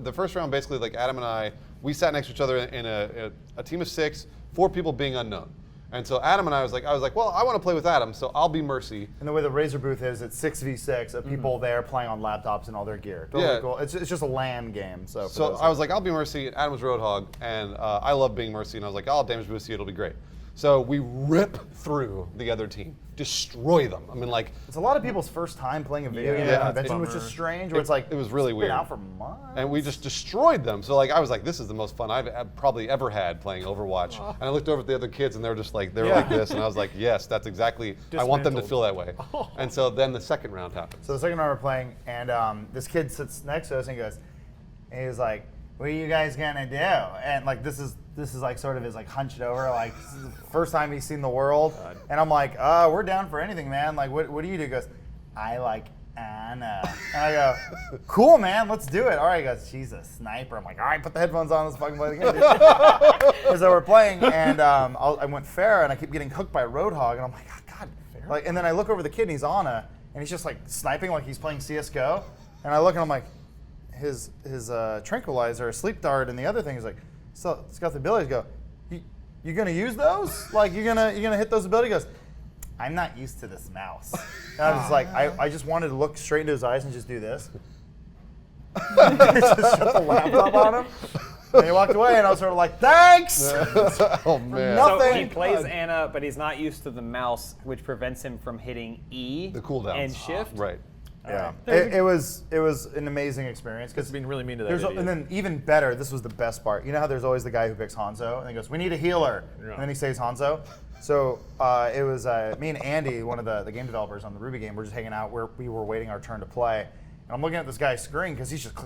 the first round, basically, like Adam and I, we sat next to each other in a team of 6, 4 people being unknown. And so Adam and I was like, well, I want to play with Adam, so I'll be Mercy. And the way the Razer booth is, it's 6v6 of people there playing on laptops and all their gear. Totally Yeah. cool. It's just a LAN game. So I was like, I'll be Mercy, and Adam was Roadhog, and I love being Mercy, and I was like, I'll damage boost you, it'll be great. So we rip through the other team, destroy them. I mean, like, it's a lot of people's first time playing a video game Yeah, at a convention, it's which is bummer. strange. Where it's like it was really it's weird. Been out for months. and we just destroyed them. So like, I was like, this is the most fun I've probably ever had playing Overwatch. And I looked over at the other kids, and they were just like, like this, and I was like, yes, that's exactly. I want them to feel that way. And so then the second round happened. So the second round we're playing, and this kid sits next to us and he's like, "What are you guys gonna do?" And like this is like sort of his like hunched over, like this is the first time he's seen the world. And I'm like, we're down for anything, man. Like, what do you do? He goes, "I like Anna." And I go, "Cool, man, let's do it." All right, he goes, "She's a sniper." I'm like, "All right, put the headphones on, let's fucking play the game." And so we're playing, and I went fair, and I keep getting hooked by Roadhog, and I'm like, "Oh, God." Like, and then I look over the kid, and he's Anna, and he's just like sniping like he's playing CS:GO. And I look, and I'm like, his tranquilizer, sleep dart, and the other thing is like, so it's got the ability to go, you gonna use those? Like you gonna hit those abilities? He goes, "I'm not used to this mouse." And I was just like, I just wanted to look straight into his eyes and just do this. Just shut the laptop on him. And he walked away, and I was sort of like, "Thanks." Oh man. Nothing. So he plays Anna, but he's not used to the mouse, which prevents him from hitting E The cooldowns. and Shift. Right. Yeah, it was an amazing experience because It's being really mean to that idiot. and then even better, this was the best part. You know how there's always the guy who picks Hanzo and he goes, "We need a healer," and then he says Hanzo. So it was me and Andy, one of the game developers on the Ruby game. We're just hanging out where we were waiting our turn to play, and I'm looking at this guy's screen because he's just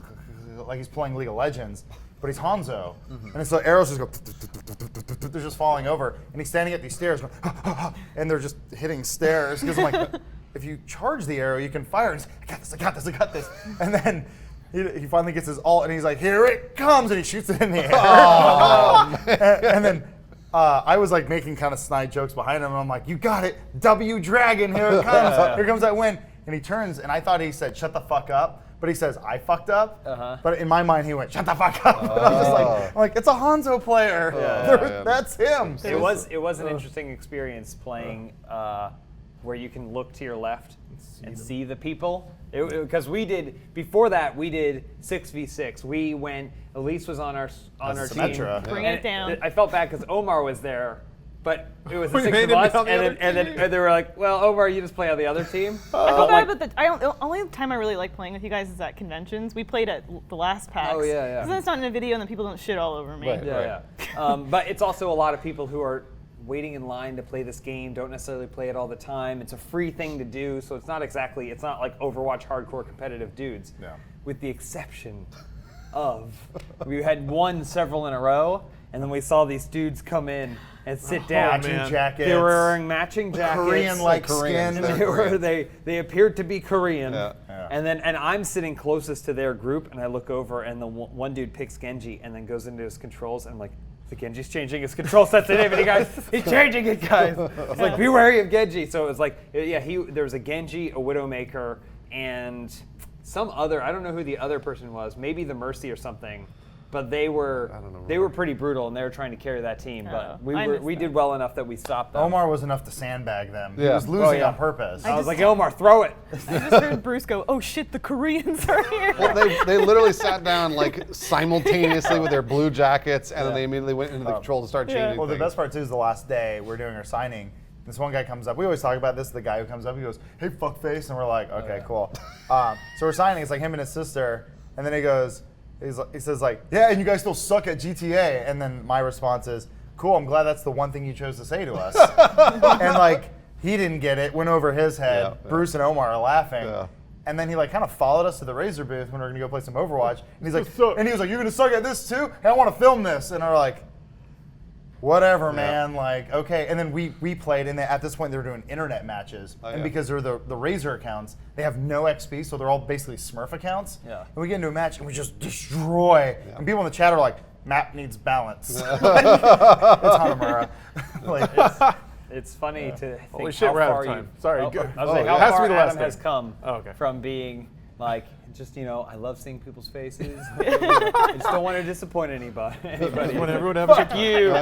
like he's playing League of Legends, but he's Hanzo, and so arrows just go, they're just falling over, and he's standing at these stairs, going, and they're just hitting stairs because I'm like, if you charge the arrow, you can fire. And he's like, I got this. And then he finally gets his ult, and he's like, "Here it comes," and he shoots it in the air. And then I was like making kind of snide jokes behind him, and I'm like, "You got it, W Dragon, here it comes. Here comes that win." And he turns, and I thought he said, "Shut the fuck up." But he says, "I fucked up." But in my mind, he went, "Shut the fuck up." And I'm just like, it's a Hanzo player. That's him. It was an interesting experience playing where you can look to your left and see the people. Because we did 6v6. We went. Elise was on our Symmetra. team. Bring And it down. I felt bad because Omar was there, but it was the We six made of him us, be on the other and then they were like, "Well, Omar, you just play on the other team." I I felt feel like, bad, but the only time I really like playing with you guys is at conventions. We played at the last PAX. Oh, yeah. Because then it's not in a video and then people don't shit all over me. Right. yeah. But it's also a lot of people who are waiting in line to play this game, don't necessarily play it all the time. It's a free thing to do, so it's not like Overwatch hardcore competitive dudes. Yeah. With the exception of, we had won several in a row, and then we saw these dudes come in and sit down. Matching man. jackets. They were wearing matching jackets. Korean-like Koreans, skin. And they appeared to be Korean. Yeah. Yeah. And I'm sitting closest to their group, and I look over, and the one dude picks Genji and then goes into his controls, and I'm like, the Genji's changing his control sensitivity, guys. He's changing it, guys. It's like, be wary of Genji. So it was like, there was a Genji, a Widowmaker, and some other, I don't know who the other person was, maybe the Mercy or something. But they were pretty brutal, and they were trying to carry that team. But we did well enough that we stopped them. Omar was enough to sandbag them. He Yeah. was losing yeah. on purpose. I was like, Omar, throw it. I just heard Bruce go, "Oh shit, the Koreans are here." Well, they literally sat down like simultaneously with their blue jackets, and then they immediately went into the control to start changing Well, the things. best part too is the last day we're doing our signing. This one guy comes up. We always talk about this. The guy who comes up, he goes, "Hey, fuckface," and we're like, "Okay, cool." So we're signing. It's like him and his sister, and then he goes, he says like, "Yeah, and you guys still suck at GTA." And then my response is, "Cool. I'm glad that's the one thing you chose to say to us." And like he didn't get it. Went over his head. Yeah. Bruce and Omar are laughing. Yeah. And then he like kind of followed us to the Razer booth when we were gonna go play some Overwatch. And he's like, and he was like, "You're gonna suck at this too? And I want to film this." And we're like, "Whatever, man." Like, okay. And then we played, and at this point they were doing internet matches, and yeah. because they're the Razer accounts, they have no XP, so they're all basically Smurf accounts. Yeah. And we get into a match, and we just destroy. And people in the chat are like, "Map needs balance." It's Hanamura. Like, It's funny to think Holy shit, how we're out of far time. you. Sorry, Oh, go. I was like, it how has to far be the last Adam has thing. come Oh, okay. from being Like, just, I love seeing people's faces. I just don't want to disappoint anybody. Just want everyone to have Fuck you,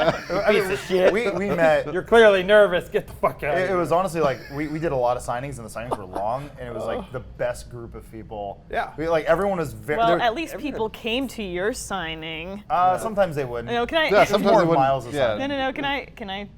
piece of shit. We met. You're clearly nervous. Get the fuck out of It here. was honestly like we did a lot of signings, and the signings were long, and it was like the best group of people. Yeah. Everyone was very. Well, at least people came to your signing. Sometimes they wouldn't. No, can I? Yeah, It's sometimes more they wouldn't. miles of Yeah. signing. No. Can I?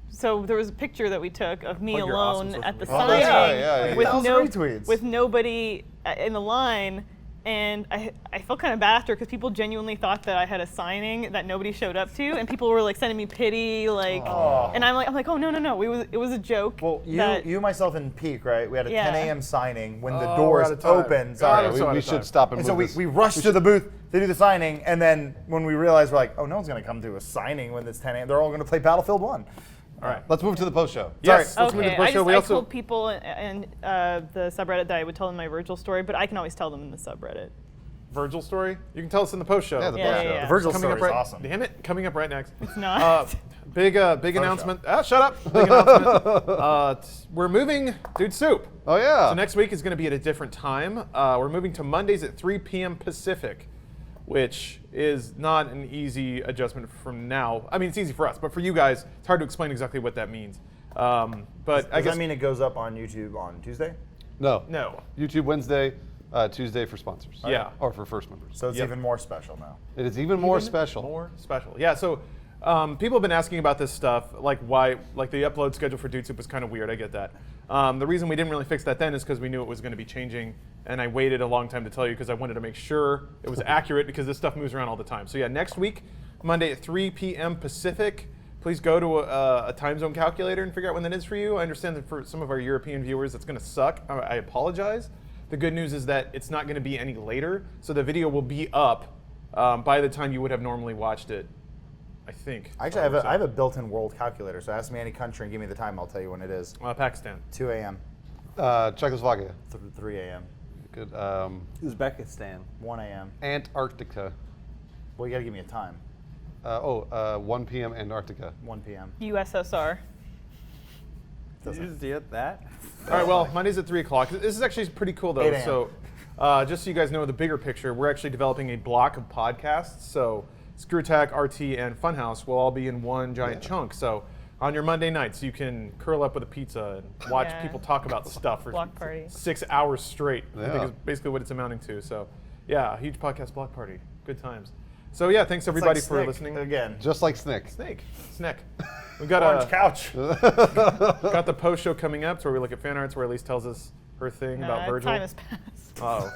So there was a picture that we took of me Plug your awesome alone social at the media. Oh, signing yeah. with 1,000 retweets. with nobody in the line, and I felt kind of bad after because people genuinely thought that I had a signing that nobody showed up to, and people were like sending me pity, like, and I'm like, oh no, it was a joke. Well, you, myself, and Peak, right? We had a Yeah. 10 a.m. signing when the Oh, we're doors out of time. opened. God, Sorry. I'm so out we of should time. stop and And so move we this. rushed to the booth to do the signing, and then when we realized, we're like, oh, no one's going to come to a signing when it's 10 a.m. They're all going to play Battlefield 1. All right. Let's move to the post show. Yes. Let's move to Okay, the post show. We I also told people in the subreddit that I would tell them my Virgil story, but I can always tell them in the subreddit. Virgil story. You can tell us in the post show. Yeah, the Yeah, post yeah, show. yeah. The Virgil Coming story up is right. awesome. Damn it! Coming up right next. It's not. Big announcement. Shut up. Big announcement. We're moving Dude Soup. Oh yeah. So next week is going to be at a different time. We're moving to Mondays at 3 p.m. Pacific, which is not an easy adjustment from now. I mean, it's easy for us, but for you guys, it's hard to explain exactly what that means. But I Does guess that mean it goes up on YouTube on Tuesday? No. no. YouTube Wednesday, Tuesday for sponsors. Yeah. Or for first members. So it's Yep. even more special now. It is even more special. More special. Yeah. So people have been asking about this stuff, like why, like the upload schedule for Dude Soup was kind of weird. I get that. The reason we didn't really fix that then is because we knew it was going to be changing, and I waited a long time to tell you because I wanted to make sure it was accurate because this stuff moves around all the time. So yeah, next week, Monday at 3 p.m. Pacific. Please go to a time zone calculator and figure out when that is for you. I understand that for some of our European viewers, it's going to suck. I apologize. The good news is that it's not going to be any later, so the video will be up by the time you would have normally watched it, I think. Actually, I have a built-in world calculator, so ask me any country and give me the time. I'll tell you when it is. Pakistan. 2 a.m., Czechoslovakia. 3 a.m., Good. Uzbekistan. 1 a.m. Antarctica. Well, you got to give me a time. 1 p.m. Antarctica. 1 p.m. USSR. Did you just get that? All right, well, Monday's at 3 o'clock. This is actually pretty cool, though. 8 a.m. So just so you guys know the bigger picture, we're actually developing a block of podcasts. So Screw Attack, RT, and Funhaus will all be in one giant chunk. So on your Monday nights, you can curl up with a pizza and watch Yeah. people talk about stuff for Block party. 6 hours straight. I think Yeah. is basically what it's amounting to. So yeah, a huge podcast block party. Good times. So yeah, thanks everybody for Snick listening. again. Just like Snick. Snack. We've got Orange couch. got the post show coming up, so where we look at fan arts, where Elise tells us her thing about Virgil. Time has passed. Oh.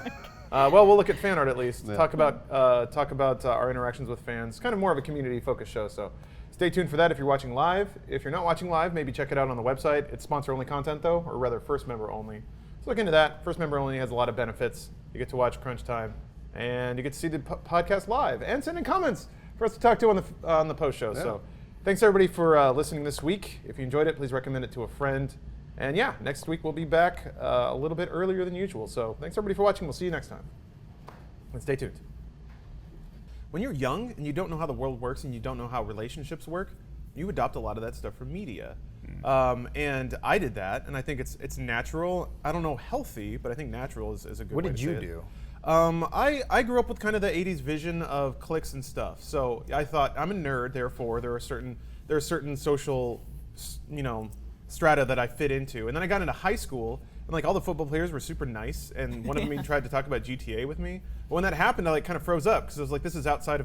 Well, we'll look at fan art at least. Yeah. Talk about our interactions with fans. Kind of more of a community-focused show. So stay tuned for that if you're watching live. If you're not watching live, maybe check it out on the website. It's sponsor-only content though, or rather first member only. So look into that. First member only has a lot of benefits. You get to watch Crunch Time, and you get to see the podcast live and send in comments for us to talk to on the post show. Yeah. So thanks everybody for listening this week. If you enjoyed it, please recommend it to a friend. And yeah, next week we'll be back a little bit earlier than usual. So thanks everybody for watching. We'll see you next time. And stay tuned. When you're young and you don't know how the world works and you don't know how relationships work, you adopt a lot of that stuff from media. And I did that, and I think it's natural. I don't know healthy, but I think natural is a good What way did to you say it. do? I grew up with kind of the 80s vision of cliques and stuff. So I thought I'm a nerd, therefore there are certain social, strata that I fit into. And then I got into high school, and like all the football players were super nice, and one of them even tried to talk about GTA with me. But when that happened, I like kind of froze up because I was like, this is outside of